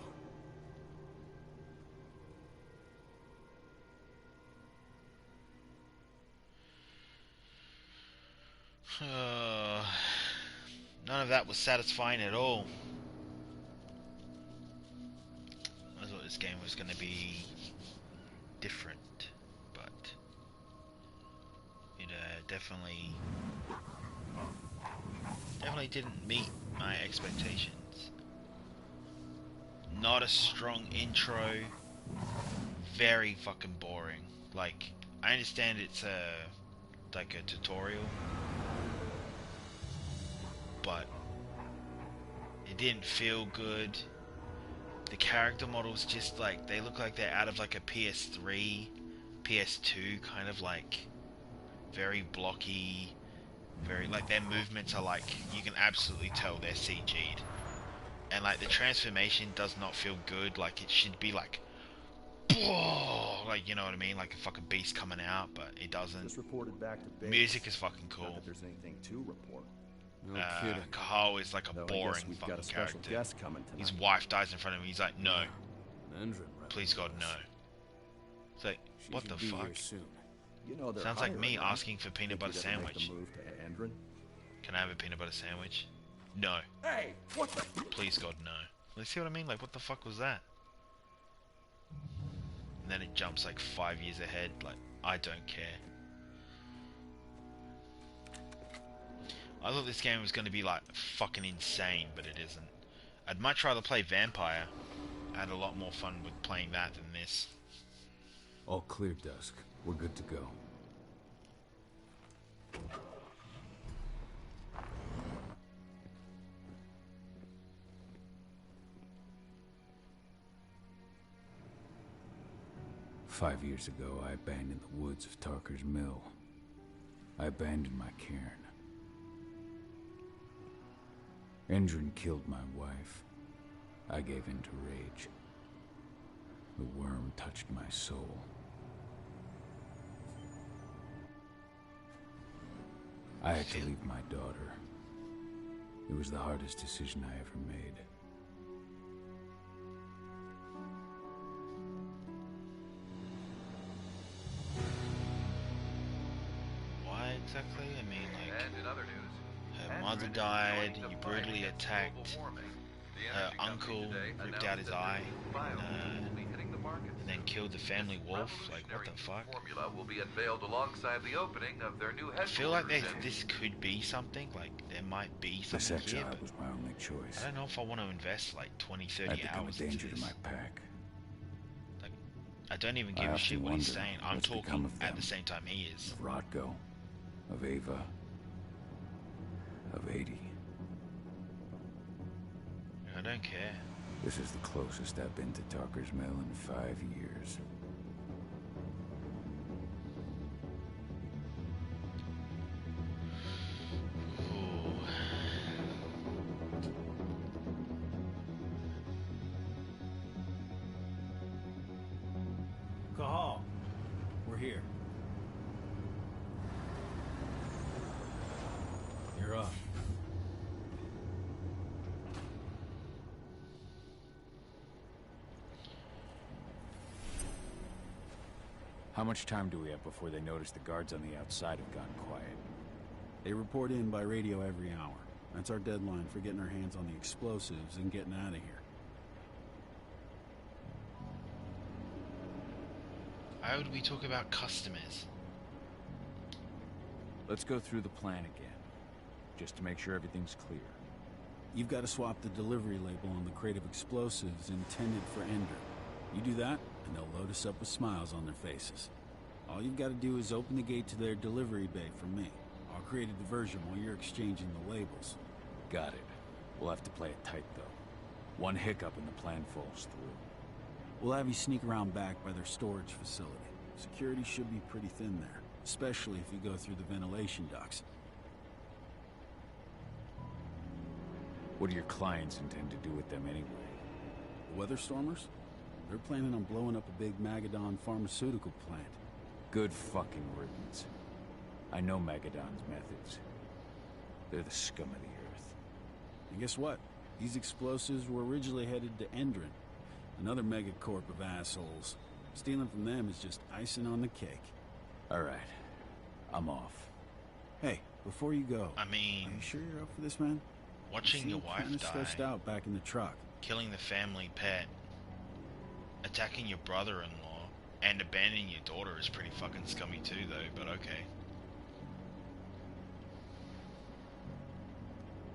None of that was satisfying at all. I thought this game was going to be different, but it definitely didn't meet my expectations. Not a strong intro, very fucking boring. Like, I understand it's like a tutorial, but it didn't feel good. The character models just like, they look like they're out of like a PS3, PS2 kind of like very blocky, very like their movements are like, you can absolutely tell they're CG'd. And like the transformation does not feel good. Like it should be like, like, you know what I mean, like a fucking beast coming out, but it doesn't. Just reported back to base. Music is fucking cool. Not that there's anything to report. No kidding. Kahal is like a Though I boring guess we've fucking got a special character. guest coming tonight. His wife dies in front of him. He's like, no, Endron please God, no. It's like, She what should the be fuck? here soon. You know they're Sounds like me hiring, right? asking for peanut Think butter you'd ever make sandwich. the move to Endron? Can I have a peanut butter sandwich? No. Hey, what the? Please God, no. Like, see what I mean? Like, what the fuck was that? And then it jumps like 5 years ahead. Like, I don't care. I thought this game was going to be like fucking insane, but it isn't. I'd much rather play Vampire. I had a lot more fun with playing that than this. All clear, Dusk. We're good to go. "5 years ago, I abandoned the woods of Tarker's Mill. I abandoned my cairn. Endron killed my wife. I gave in to rage. The worm touched my soul. I had to leave my daughter. It was the hardest decision I ever made. Why exactly? I mean, like, And in other news, her mother died, you brutally attacked her uncle, ripped out his eye, and then killed the family wolf. Like, what the fuck? Formula will be unveiled alongside the opening of their new I feel like headquarters this could be something, like, there might be This something here, exile but was my only choice. I don't know if I want to invest like 20, 30 I'd become a hours into danger to this. my pack. Like, I don't even I give a often shit what he's wonder saying. I'm what's become talking of at them. the same time he is. Of Rodko. Of Ava. Of 80. I don't care. This is the closest I've been to Talker's Mill in 5 years. Cahal, we're here. You're up. How much time do we have before they notice the guards on the outside have gone quiet? They report in by radio every hour. That's our deadline for getting our hands on the explosives and getting out of here. How would we talk about customers? Let's go through the plan again, just to make sure everything's clear. You've got to swap the delivery label on the crate of explosives intended for Ender. You do that, and they'll load us up with smiles on their faces. All you've got to do is open the gate to their delivery bay for me. I'll create a diversion while you're exchanging the labels. Got it. We'll have to play it tight, though. One hiccup and the plan falls through. We'll have you sneak around back by their storage facility. Security should be pretty thin there, especially if you go through the ventilation ducts. What do your clients intend to do with them anyway? The Weatherstormers? They're planning on blowing up a big Magadon pharmaceutical plant. Good fucking riddance. I know Magadon's methods. They're the scum of the earth. And guess what? These explosives were originally headed to Endron, another megacorp of assholes. Stealing from them is just icing on the cake. All right. I'm off. Hey, before you go, I mean, are you sure you're up for this, man? Watching your wife kinda die, stressed out back in the truck. killing the family pet, attacking your brother-in-law, and abandoning your daughter is pretty fucking scummy too, though, but okay.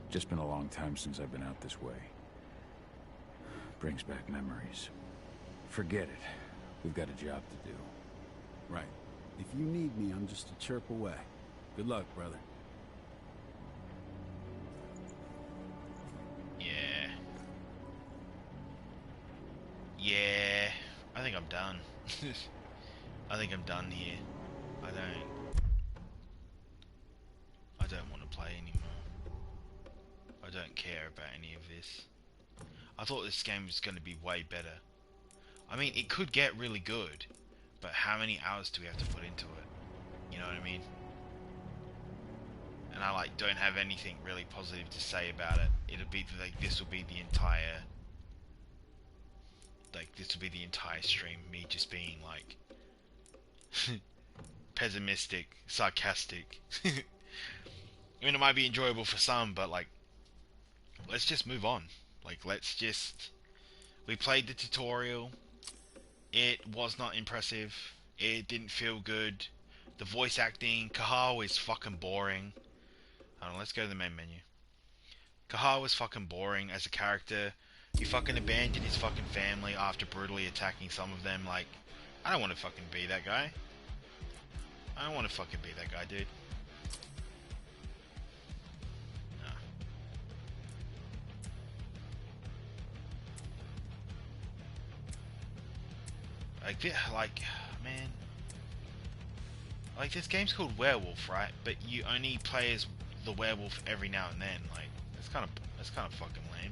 Just been a long time since I've been out this way. Brings back memories. Forget it. We've got a job to do. Right. If you need me, I'm just a chirp away. Good luck, brother. Yeah. Yeah. I think I'm done. I think I'm done here. I don't want to play anymore. I don't care about any of this. I thought this game was going to be way better. I mean, it could get really good, but how many hours do we have to put into it? You know what I mean? And I don't have anything really positive to say about it. It'll be like this will be the entire stream, me just being like pessimistic, sarcastic. I mean, it might be enjoyable for some, but like, let's just move on. Like, we played the tutorial. It was not impressive. It didn't feel good. The voice acting, Cahal is fucking boring. Hold on, let's go to the main menu. Cahal was fucking boring as a character. He fucking abandoned his fucking family after brutally attacking some of them. Like, I don't want to fucking be that guy. I don't want to fucking be that guy, dude. Man, like, this game's called Werewolf, right? But you only play as the werewolf every now and then. Like, that's kind of fucking lame.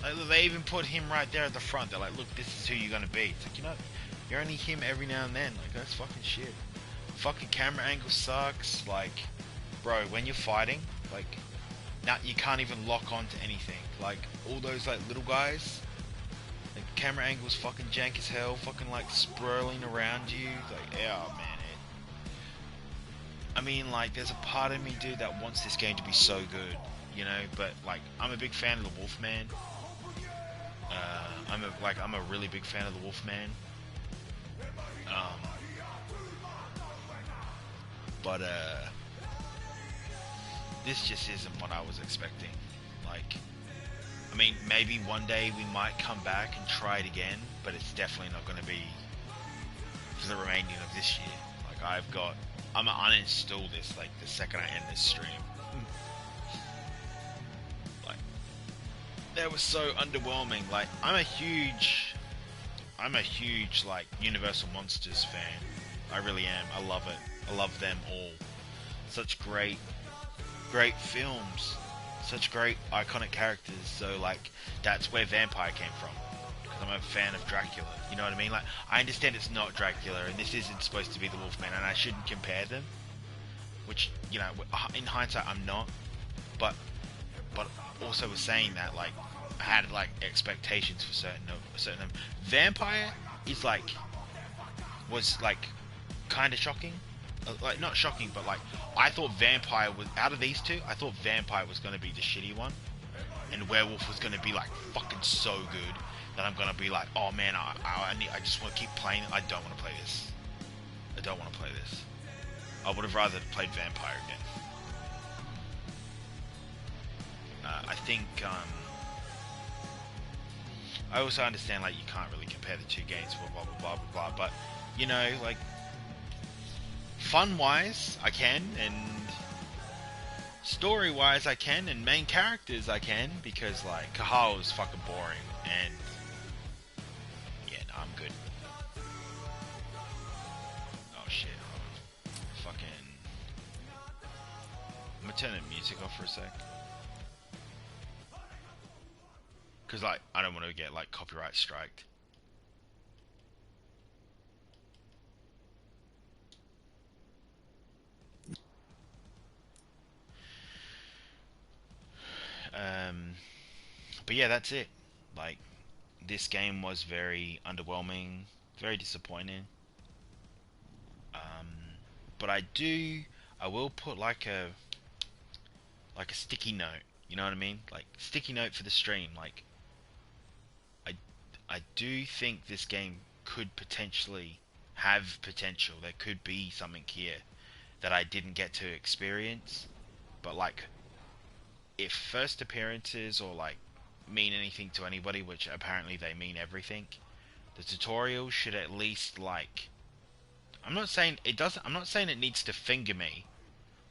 Like, they even put him right there at the front. They're like, look, this is who you're gonna be. It's like, you know, you're only him every now and then. Like, that's fucking shit. Fucking camera angle sucks. Like, bro, when you're fighting, like, now you can't even lock on to anything. Like, all those, like, little guys, like, camera angle's fucking jank as hell, fucking, like, swirling around you. Like, yeah, man. I mean, like, there's a part of me, dude, that wants this game to be so good, you know, but, like, I'm a big fan of the Wolfman. I'm a really big fan of the Wolfman. This just isn't what I was expecting. Like, I mean, maybe one day we might come back and try it again, but it's definitely not going to be for the remaining of this year. Like, I'm gonna uninstall this like the second I end this stream. Like, that was so underwhelming. Like, I'm a huge like Universal Monsters fan. I really am. I love it. I love them all. Such great films. Such great iconic characters. So like, that's where Vampire came from. Because I'm a fan of Dracula. You know what I mean? Like, I understand it's not Dracula and this isn't supposed to be the Wolfman, and I shouldn't compare them. Which, you know, in hindsight, I'm not. But also was saying that, like, I had like expectations for certain. Vampire is was kind of shocking. Like, not shocking, but like, I thought Vampire was, out of these two, I thought Vampire was going to be the shitty one, and Werewolf was going to be like fucking so good that I'm going to be like, oh man, I just want to keep playing. I don't want to play this. I don't want to play this. I would have rather played Vampire again. I think I also understand, like, you can't really compare the two games, blah blah blah blah blah, but you know, like, fun wise I can, and story wise I can, and main characters I can, because like Kahal is fucking boring, and yeah, no, I'm good. Oh shit, fucking, I'm gonna turn the music off for a sec. Because, like, I don't want to get, like, copyright striked. But yeah, that's it. Like, this game was very underwhelming, very disappointing. But I will put, like a sticky note, you know what I mean? Like, sticky note for the stream, like, I do think this game could potentially have potential. There could be something here that I didn't get to experience. But like, if first appearances or like mean anything to anybody, which apparently they mean everything, the tutorial should at least, like, I'm not saying it needs to finger me,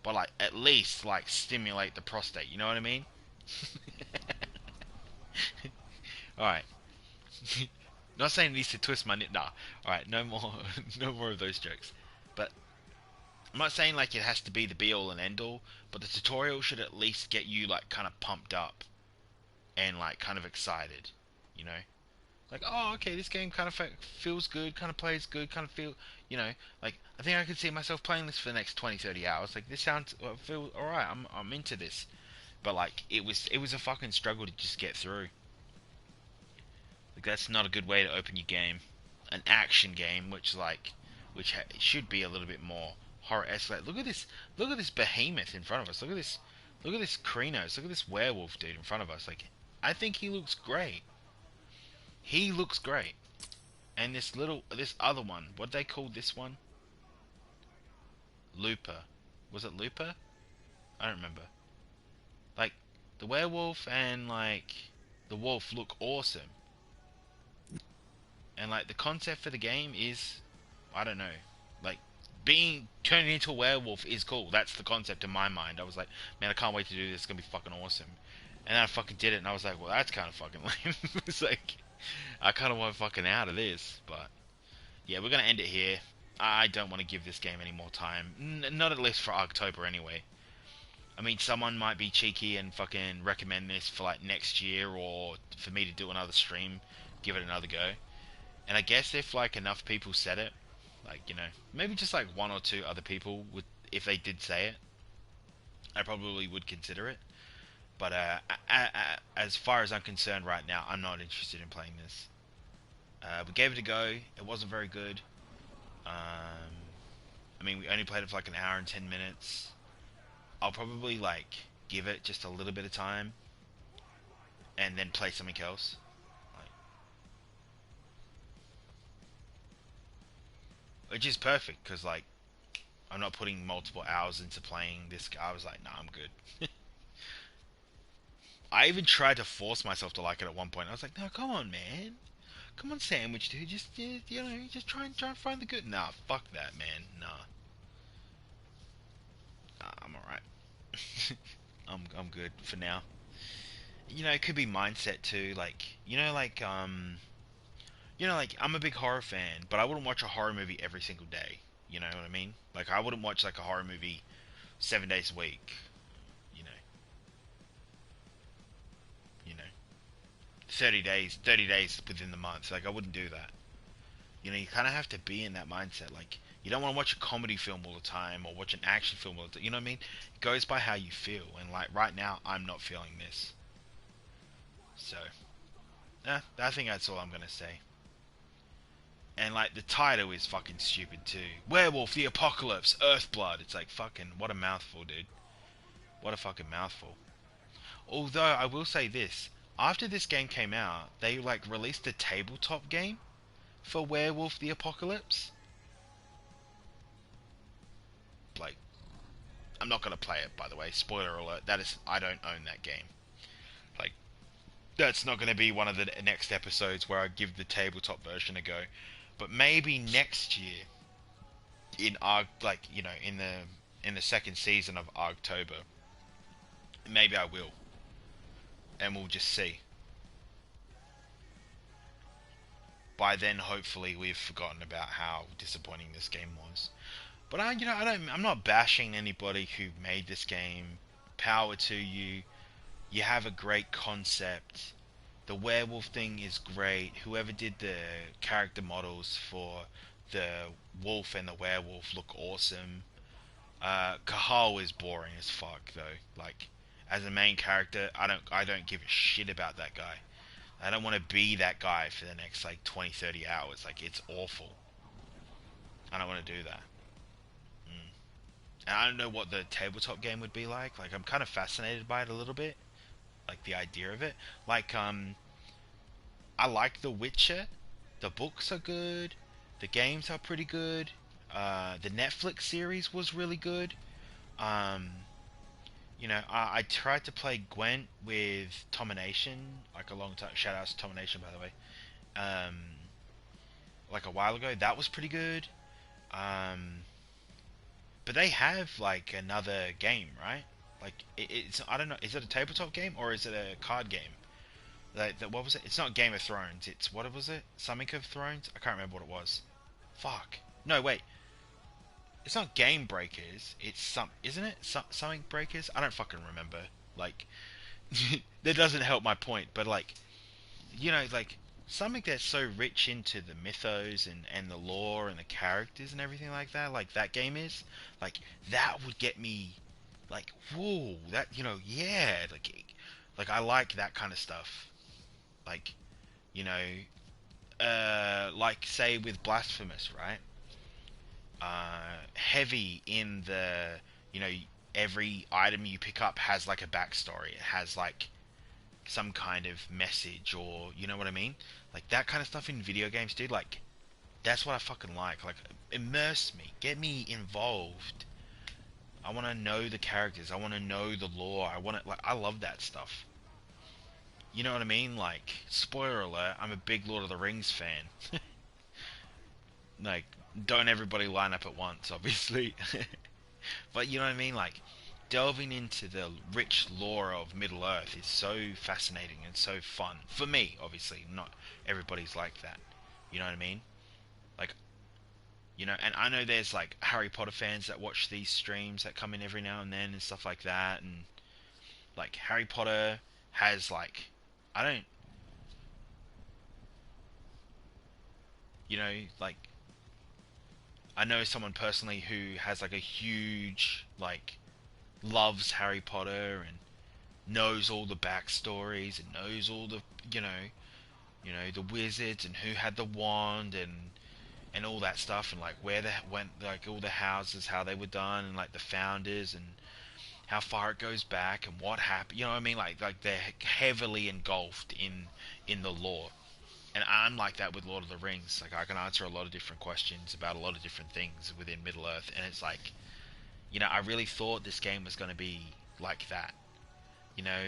but like at least like stimulate the prostate, you know what I mean? Alright. Not saying it needs to twist my nah. Alright, no more no more of those jokes. But I'm not saying like it has to be the be all and end all, but the tutorial should at least get you like kind of pumped up and like kind of excited, you know? Like, oh, okay, this game kind of feels good, kind of plays good, kind of feel, you know, like, I think I could see myself playing this for the next 20-30 hours. Like, this sounds, feel alright, I'm into this. But like, it was a fucking struggle to just get through. Like, that's not a good way to open your game. An action game, which should be a little bit more horror-esque. Like, look at this behemoth in front of us. Look at this Krenos. Look at this werewolf dude in front of us. Like, I think he looks great. He looks great. And this other one, what they called this one? Looper. Was it Looper? I don't remember. Like, the werewolf and like the wolf look awesome. And like, the concept for the game is, I don't know, like, turned into a werewolf is cool. That's the concept in my mind. I was like, man, I can't wait to do this. It's gonna be fucking awesome. And then I fucking did it, and I was like, well, that's kind of fucking lame. It's like, I kind of want fucking out of this. But yeah, we're gonna end it here. I don't want to give this game any more time. Not at least for October anyway. I mean, someone might be cheeky and fucking recommend this for like next year, or for me to do another stream, give it another go. And I guess if like enough people said it, like, you know, maybe just like one or two other people would, if they did say it, I probably would consider it. But as far as I'm concerned right now, I'm not interested in playing this. We gave it a go. It wasn't very good. I mean, we only played it for like an hour and 10 minutes. I'll probably like give it just a little bit of time and then play something else. Which is perfect, because like, I'm not putting multiple hours into playing this. I was like, nah, I'm good. I even tried to force myself to like it at one point. I was like, no, come on, man. Come on, Sandwich, dude. Just, you know, just try and find the good. Nah, fuck that, man. Nah. I'm good for now. You know, it could be mindset too. Like, like I'm a big horror fan, but I wouldn't watch a horror movie every single day. You know what I mean? Like, I wouldn't watch like a horror movie 7 days a week. You know, you know, 30 days within the month. Like, I wouldn't do that. You know, you kind of have to be in that mindset. Like, you don't want to watch a comedy film all the time or watch an action film all the time. You know what I mean? It goes by how you feel. And like right now, I'm not feeling this. So, I think that's all I'm gonna say. And like the title is fucking stupid too. Werewolf, the Apocalypse, Earthblood. It's like fucking what a mouthful, dude. What a fucking mouthful. Although I will say this, after this game came out, they like released a tabletop game for Werewolf, the Apocalypse. Like, I'm not gonna play it, by the way. Spoiler alert. I don't own that game. Like, that's not gonna be one of the next episodes where I give the tabletop version a go. But maybe next year, in in the second season of ARRRGHtober, maybe I will, and we'll just see. By then, hopefully, we've forgotten about how disappointing this game was. But I'm not bashing anybody who made this game. Power to you. You have a great concept. The werewolf thing is great. Whoever did the character models for the wolf and the werewolf look awesome. Kahal is boring as fuck though. Like, as a main character, I don't give a shit about that guy. I don't want to be that guy for the next like 20-30 hours. Like, it's awful. I don't want to do that. And I don't know what the tabletop game would be like. Like, I'm kind of fascinated by it a little bit. Like, the idea of it. Like, I like The Witcher. The books are good. The games are pretty good. The Netflix series was really good. I tried to play Gwent with Tomination, like a long time. Shoutouts to Tomination, by the way. Like a while ago. That was pretty good. But they have like another game, right? Like it's I don't know. Is it a tabletop game or is it a card game? What was it? It's not Game of Thrones. It's what was it? Something of Thrones? I can't remember what it was. Fuck. No, wait. It's not Game Breakers. It's isn't it? Something Breakers? I don't fucking remember. Like, that doesn't help my point. But like, like something that's so rich into the mythos and the lore and the characters and everything like that game is, like, that would get me, like, whoa, that, yeah, like I like that kind of stuff. Like, like, say, with Blasphemous, right? Heavy in the, every item you pick up has, like, a backstory. It has, like, some kind of message, or, you know what I mean? Like, that kind of stuff in video games, dude, like, that's what I fucking like. Like, immerse me. Get me involved. I want to know the characters. I want to know the lore. I love that stuff. You know what I mean? Like, spoiler alert, I'm a big Lord of the Rings fan. Like, don't everybody line up at once, obviously. But you know what I mean? Like, delving into the rich lore of Middle-earth is so fascinating and so fun. For me, obviously. Not everybody's like that. You know what I mean? Like, and I know there's, like, Harry Potter fans that watch these streams that come in every now and then and stuff like that. And, like, Harry Potter has, like, like, I know someone personally who has, like, a huge, like, loves Harry Potter and knows all the backstories and knows all the, the wizards and who had the wand and all that stuff, and, like, where they went, like, all the houses, how they were done, and, like, the founders, and how far it goes back, and what happened, you know what I mean? Like they're heavily engulfed in the lore. And I'm like that with Lord of the Rings. Like, I can answer a lot of different questions about a lot of different things within Middle-earth, and it's like, I really thought this game was going to be like that.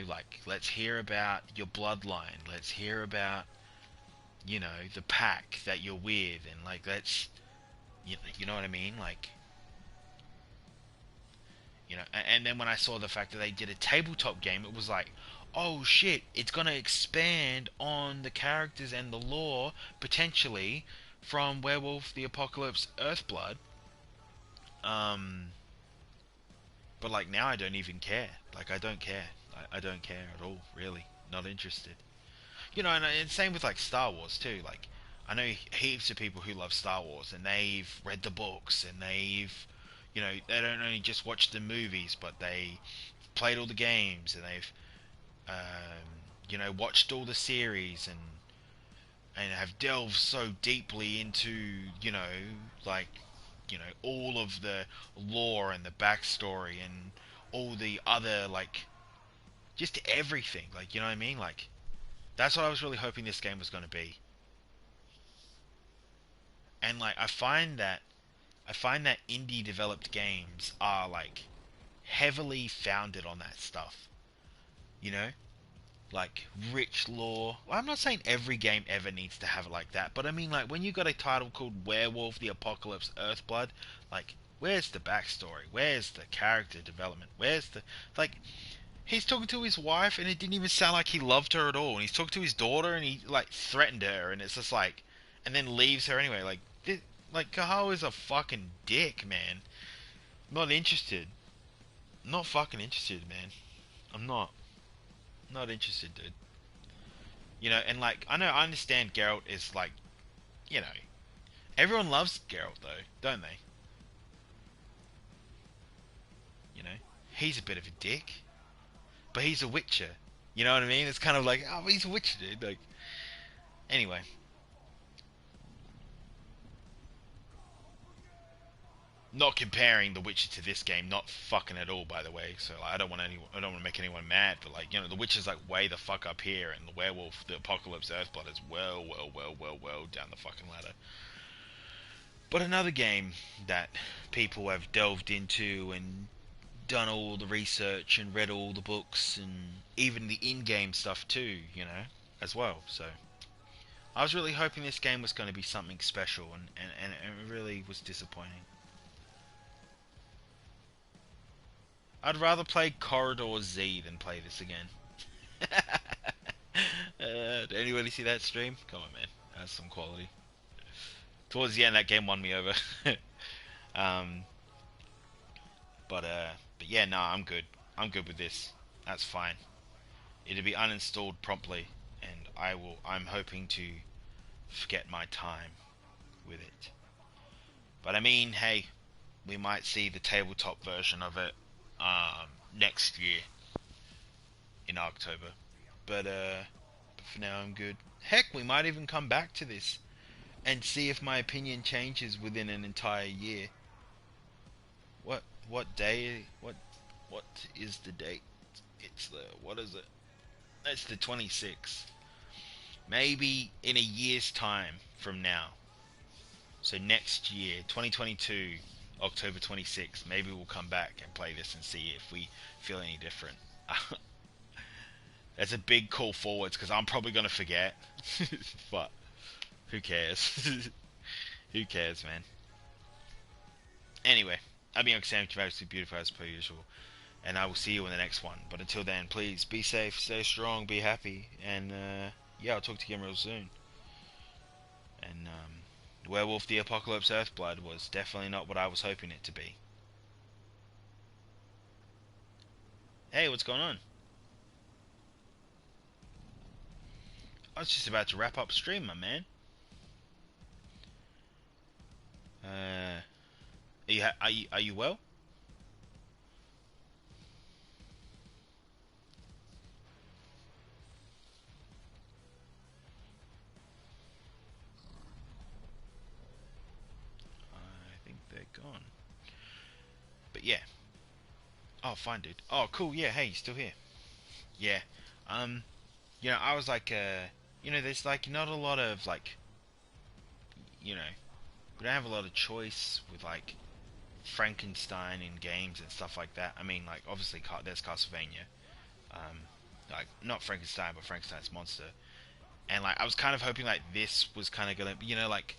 Like, let's hear about your bloodline. Let's hear about, the pack that you're with, and, like, let's, you know what I mean? Like, You know, and then when I saw the fact that they did a tabletop game, it was like, oh shit, it's gonna expand on the characters and the lore potentially from Werewolf the Apocalypse Earthblood. But like now I don't even care. Like I don't care. I don't care at all, really. Not interested. You know, and same with like Star Wars too. Like I know heaps of people who love Star Wars and they've read the books and they've, you know, they don't only just watch the movies, but they played all the games and they've, you know, watched all the series and have delved so deeply into, you know, like, you know, all of the lore and the backstory and all the other, like, just everything. Like, you know what I mean? Like, that's what I was really hoping this game was going to be. And like, I find that indie developed games are like heavily founded on that stuff. You know? Like rich lore. Well, I'm not saying every game ever needs to have it like that, but I mean like when you got a title called Werewolf the Apocalypse Earthblood, like where's the backstory? Where's the character development? Where's the, like, he's talking to his wife and it didn't even sound like he loved her at all, and he's talking to his daughter and he like threatened her, and it's just like, and then leaves her anyway. Like this, like Kahal is a fucking dick, man. Not interested. Not fucking interested, man. I'm not. Not interested, dude. You know, and like, I understand Geralt is like, you know, everyone loves Geralt though, don't they? You know, he's a bit of a dick, but he's a Witcher. You know what I mean? It's kind of like, oh, he's a Witcher, dude. Like, anyway. Not comparing The Witcher to this game, not fucking at all, by the way. So like, I don't want to make anyone mad, but like, you know, The Witcher's like way the fuck up here, and the Werewolf, the Apocalypse Earthblood is well down the fucking ladder. But another game that people have delved into and done all the research and read all the books and even the in-game stuff too, you know, as well. So I was really hoping this game was going to be something special, and it really was disappointing. I'd rather play Corridor Z than play this again. Did anybody see that stream? Come on, man. That's some quality. Towards the end, that game won me over. But yeah, no, I'm good. I'm good with this. That's fine. It'll be uninstalled promptly, and I'm hoping to forget my time with it. But I mean, hey, we might see the tabletop version of it next year in October. But for now I'm good. Heck, we might even come back to this and see if my opinion changes within an entire year. What day? What is the date? It's the, what is it? It's the 26th. Maybe in a year's time from now. So next year, 2022, October 26th, maybe we'll come back and play this and see if we feel any different. That's a big call forwards because I'm probably going to forget. But who cares? Who cares, man? Anyway, I've been Uncle Sam, absolutely beautiful as per usual. And I will see you in the next one. But until then, please be safe, stay strong, be happy. And yeah, I'll talk to you again real soon. And Werewolf the Apocalypse Earthblood was definitely not what I was hoping it to be. Hey, what's going on? I was just about to wrap up stream, my man. Are you well? I think they're gone. But yeah. Oh, fine, dude. Oh, cool. Yeah. Hey, you still here? Yeah. You know, I was like, you know, there's like not a lot of like, you know, we don't have a lot of choice with like Frankenstein in games and stuff like that. I mean, like obviously there's Castlevania, like not Frankenstein but Frankenstein's monster, and like I was kind of hoping like this was kind of gonna, you know, like,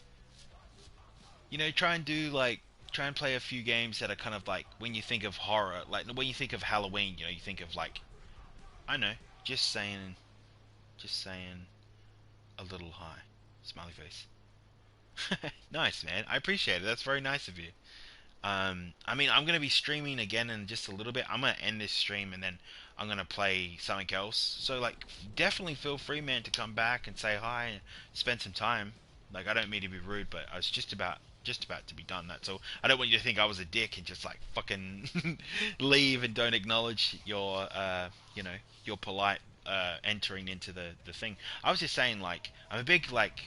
you know, try and do like try and play a few games that are kind of like, when you think of horror, like when you think of Halloween, you know, you think of like, I don't know, just saying a little high, smiley face. Nice, man. I appreciate it. That's very nice of you. I mean, I'm going to be streaming again in just a little bit. I'm going to end this stream and then I'm going to play something else. So, like, definitely feel free, man, to come back and say hi and spend some time. Like, I don't mean to be rude, but I was just about to be done. That's all. I don't want you to think I was a dick and just, like, fucking leave and don't acknowledge your, you know, your polite entering into the thing. I was just saying, like, I'm a big, like,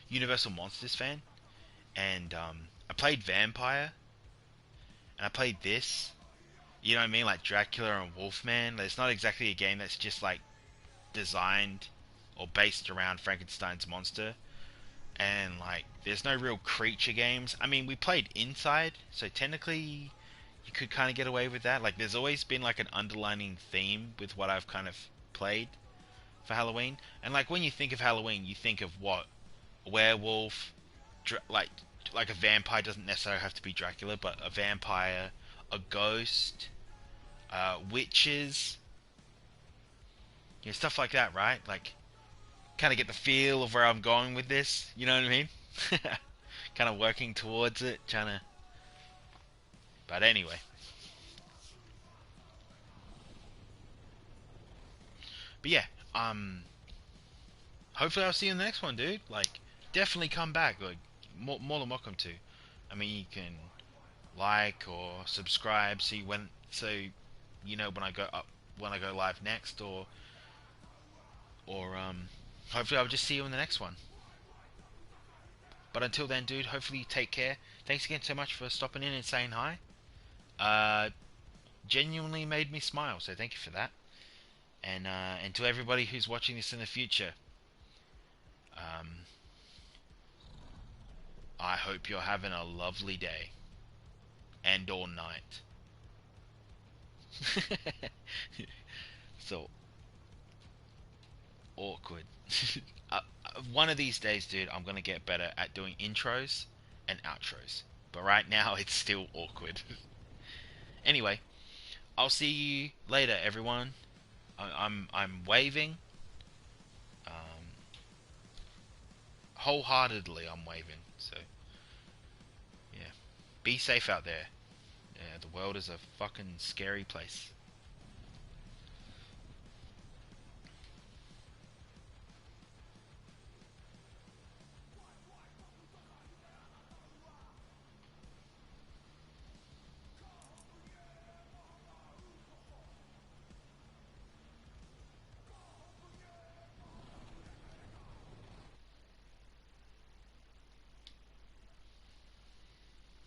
Universal Monsters fan. And I played Vampire, and I played this. You know what I mean? Like Dracula and Wolfman. It's not exactly a game that's just like designed or based around Frankenstein's monster. And like, there's no real creature games. I mean, we played Inside, so technically you could kind of get away with that. Like, there's always been like an underlining theme with what I've kind of played for Halloween. And like, when you think of Halloween, you think of what? A werewolf, like a vampire. Doesn't necessarily have to be Dracula, but a vampire, a ghost, witches, you know, stuff like that, right? Like, kind of get the feel of where I'm going with this, you know what I mean? Kind of working towards it, trying to... But anyway. But yeah, hopefully I'll see you in the next one, dude. Like, definitely come back, like, more than welcome to. I mean, you can like or subscribe, so you know when I go live next, or hopefully I'll just see you in the next one. But until then, dude, hopefully you take care. Thanks again so much for stopping in and saying hi. Genuinely made me smile, so thank you for that. And to everybody who's watching this in the future, I hope you're having a lovely day and or night. So awkward. One of these days, dude, I'm gonna get better at doing intros and outros. But right now, it's still awkward. Anyway, I'll see you later, everyone. I'm waving. Wholeheartedly, I'm waving. So yeah, be safe out there. Yeah, the world is a fucking scary place.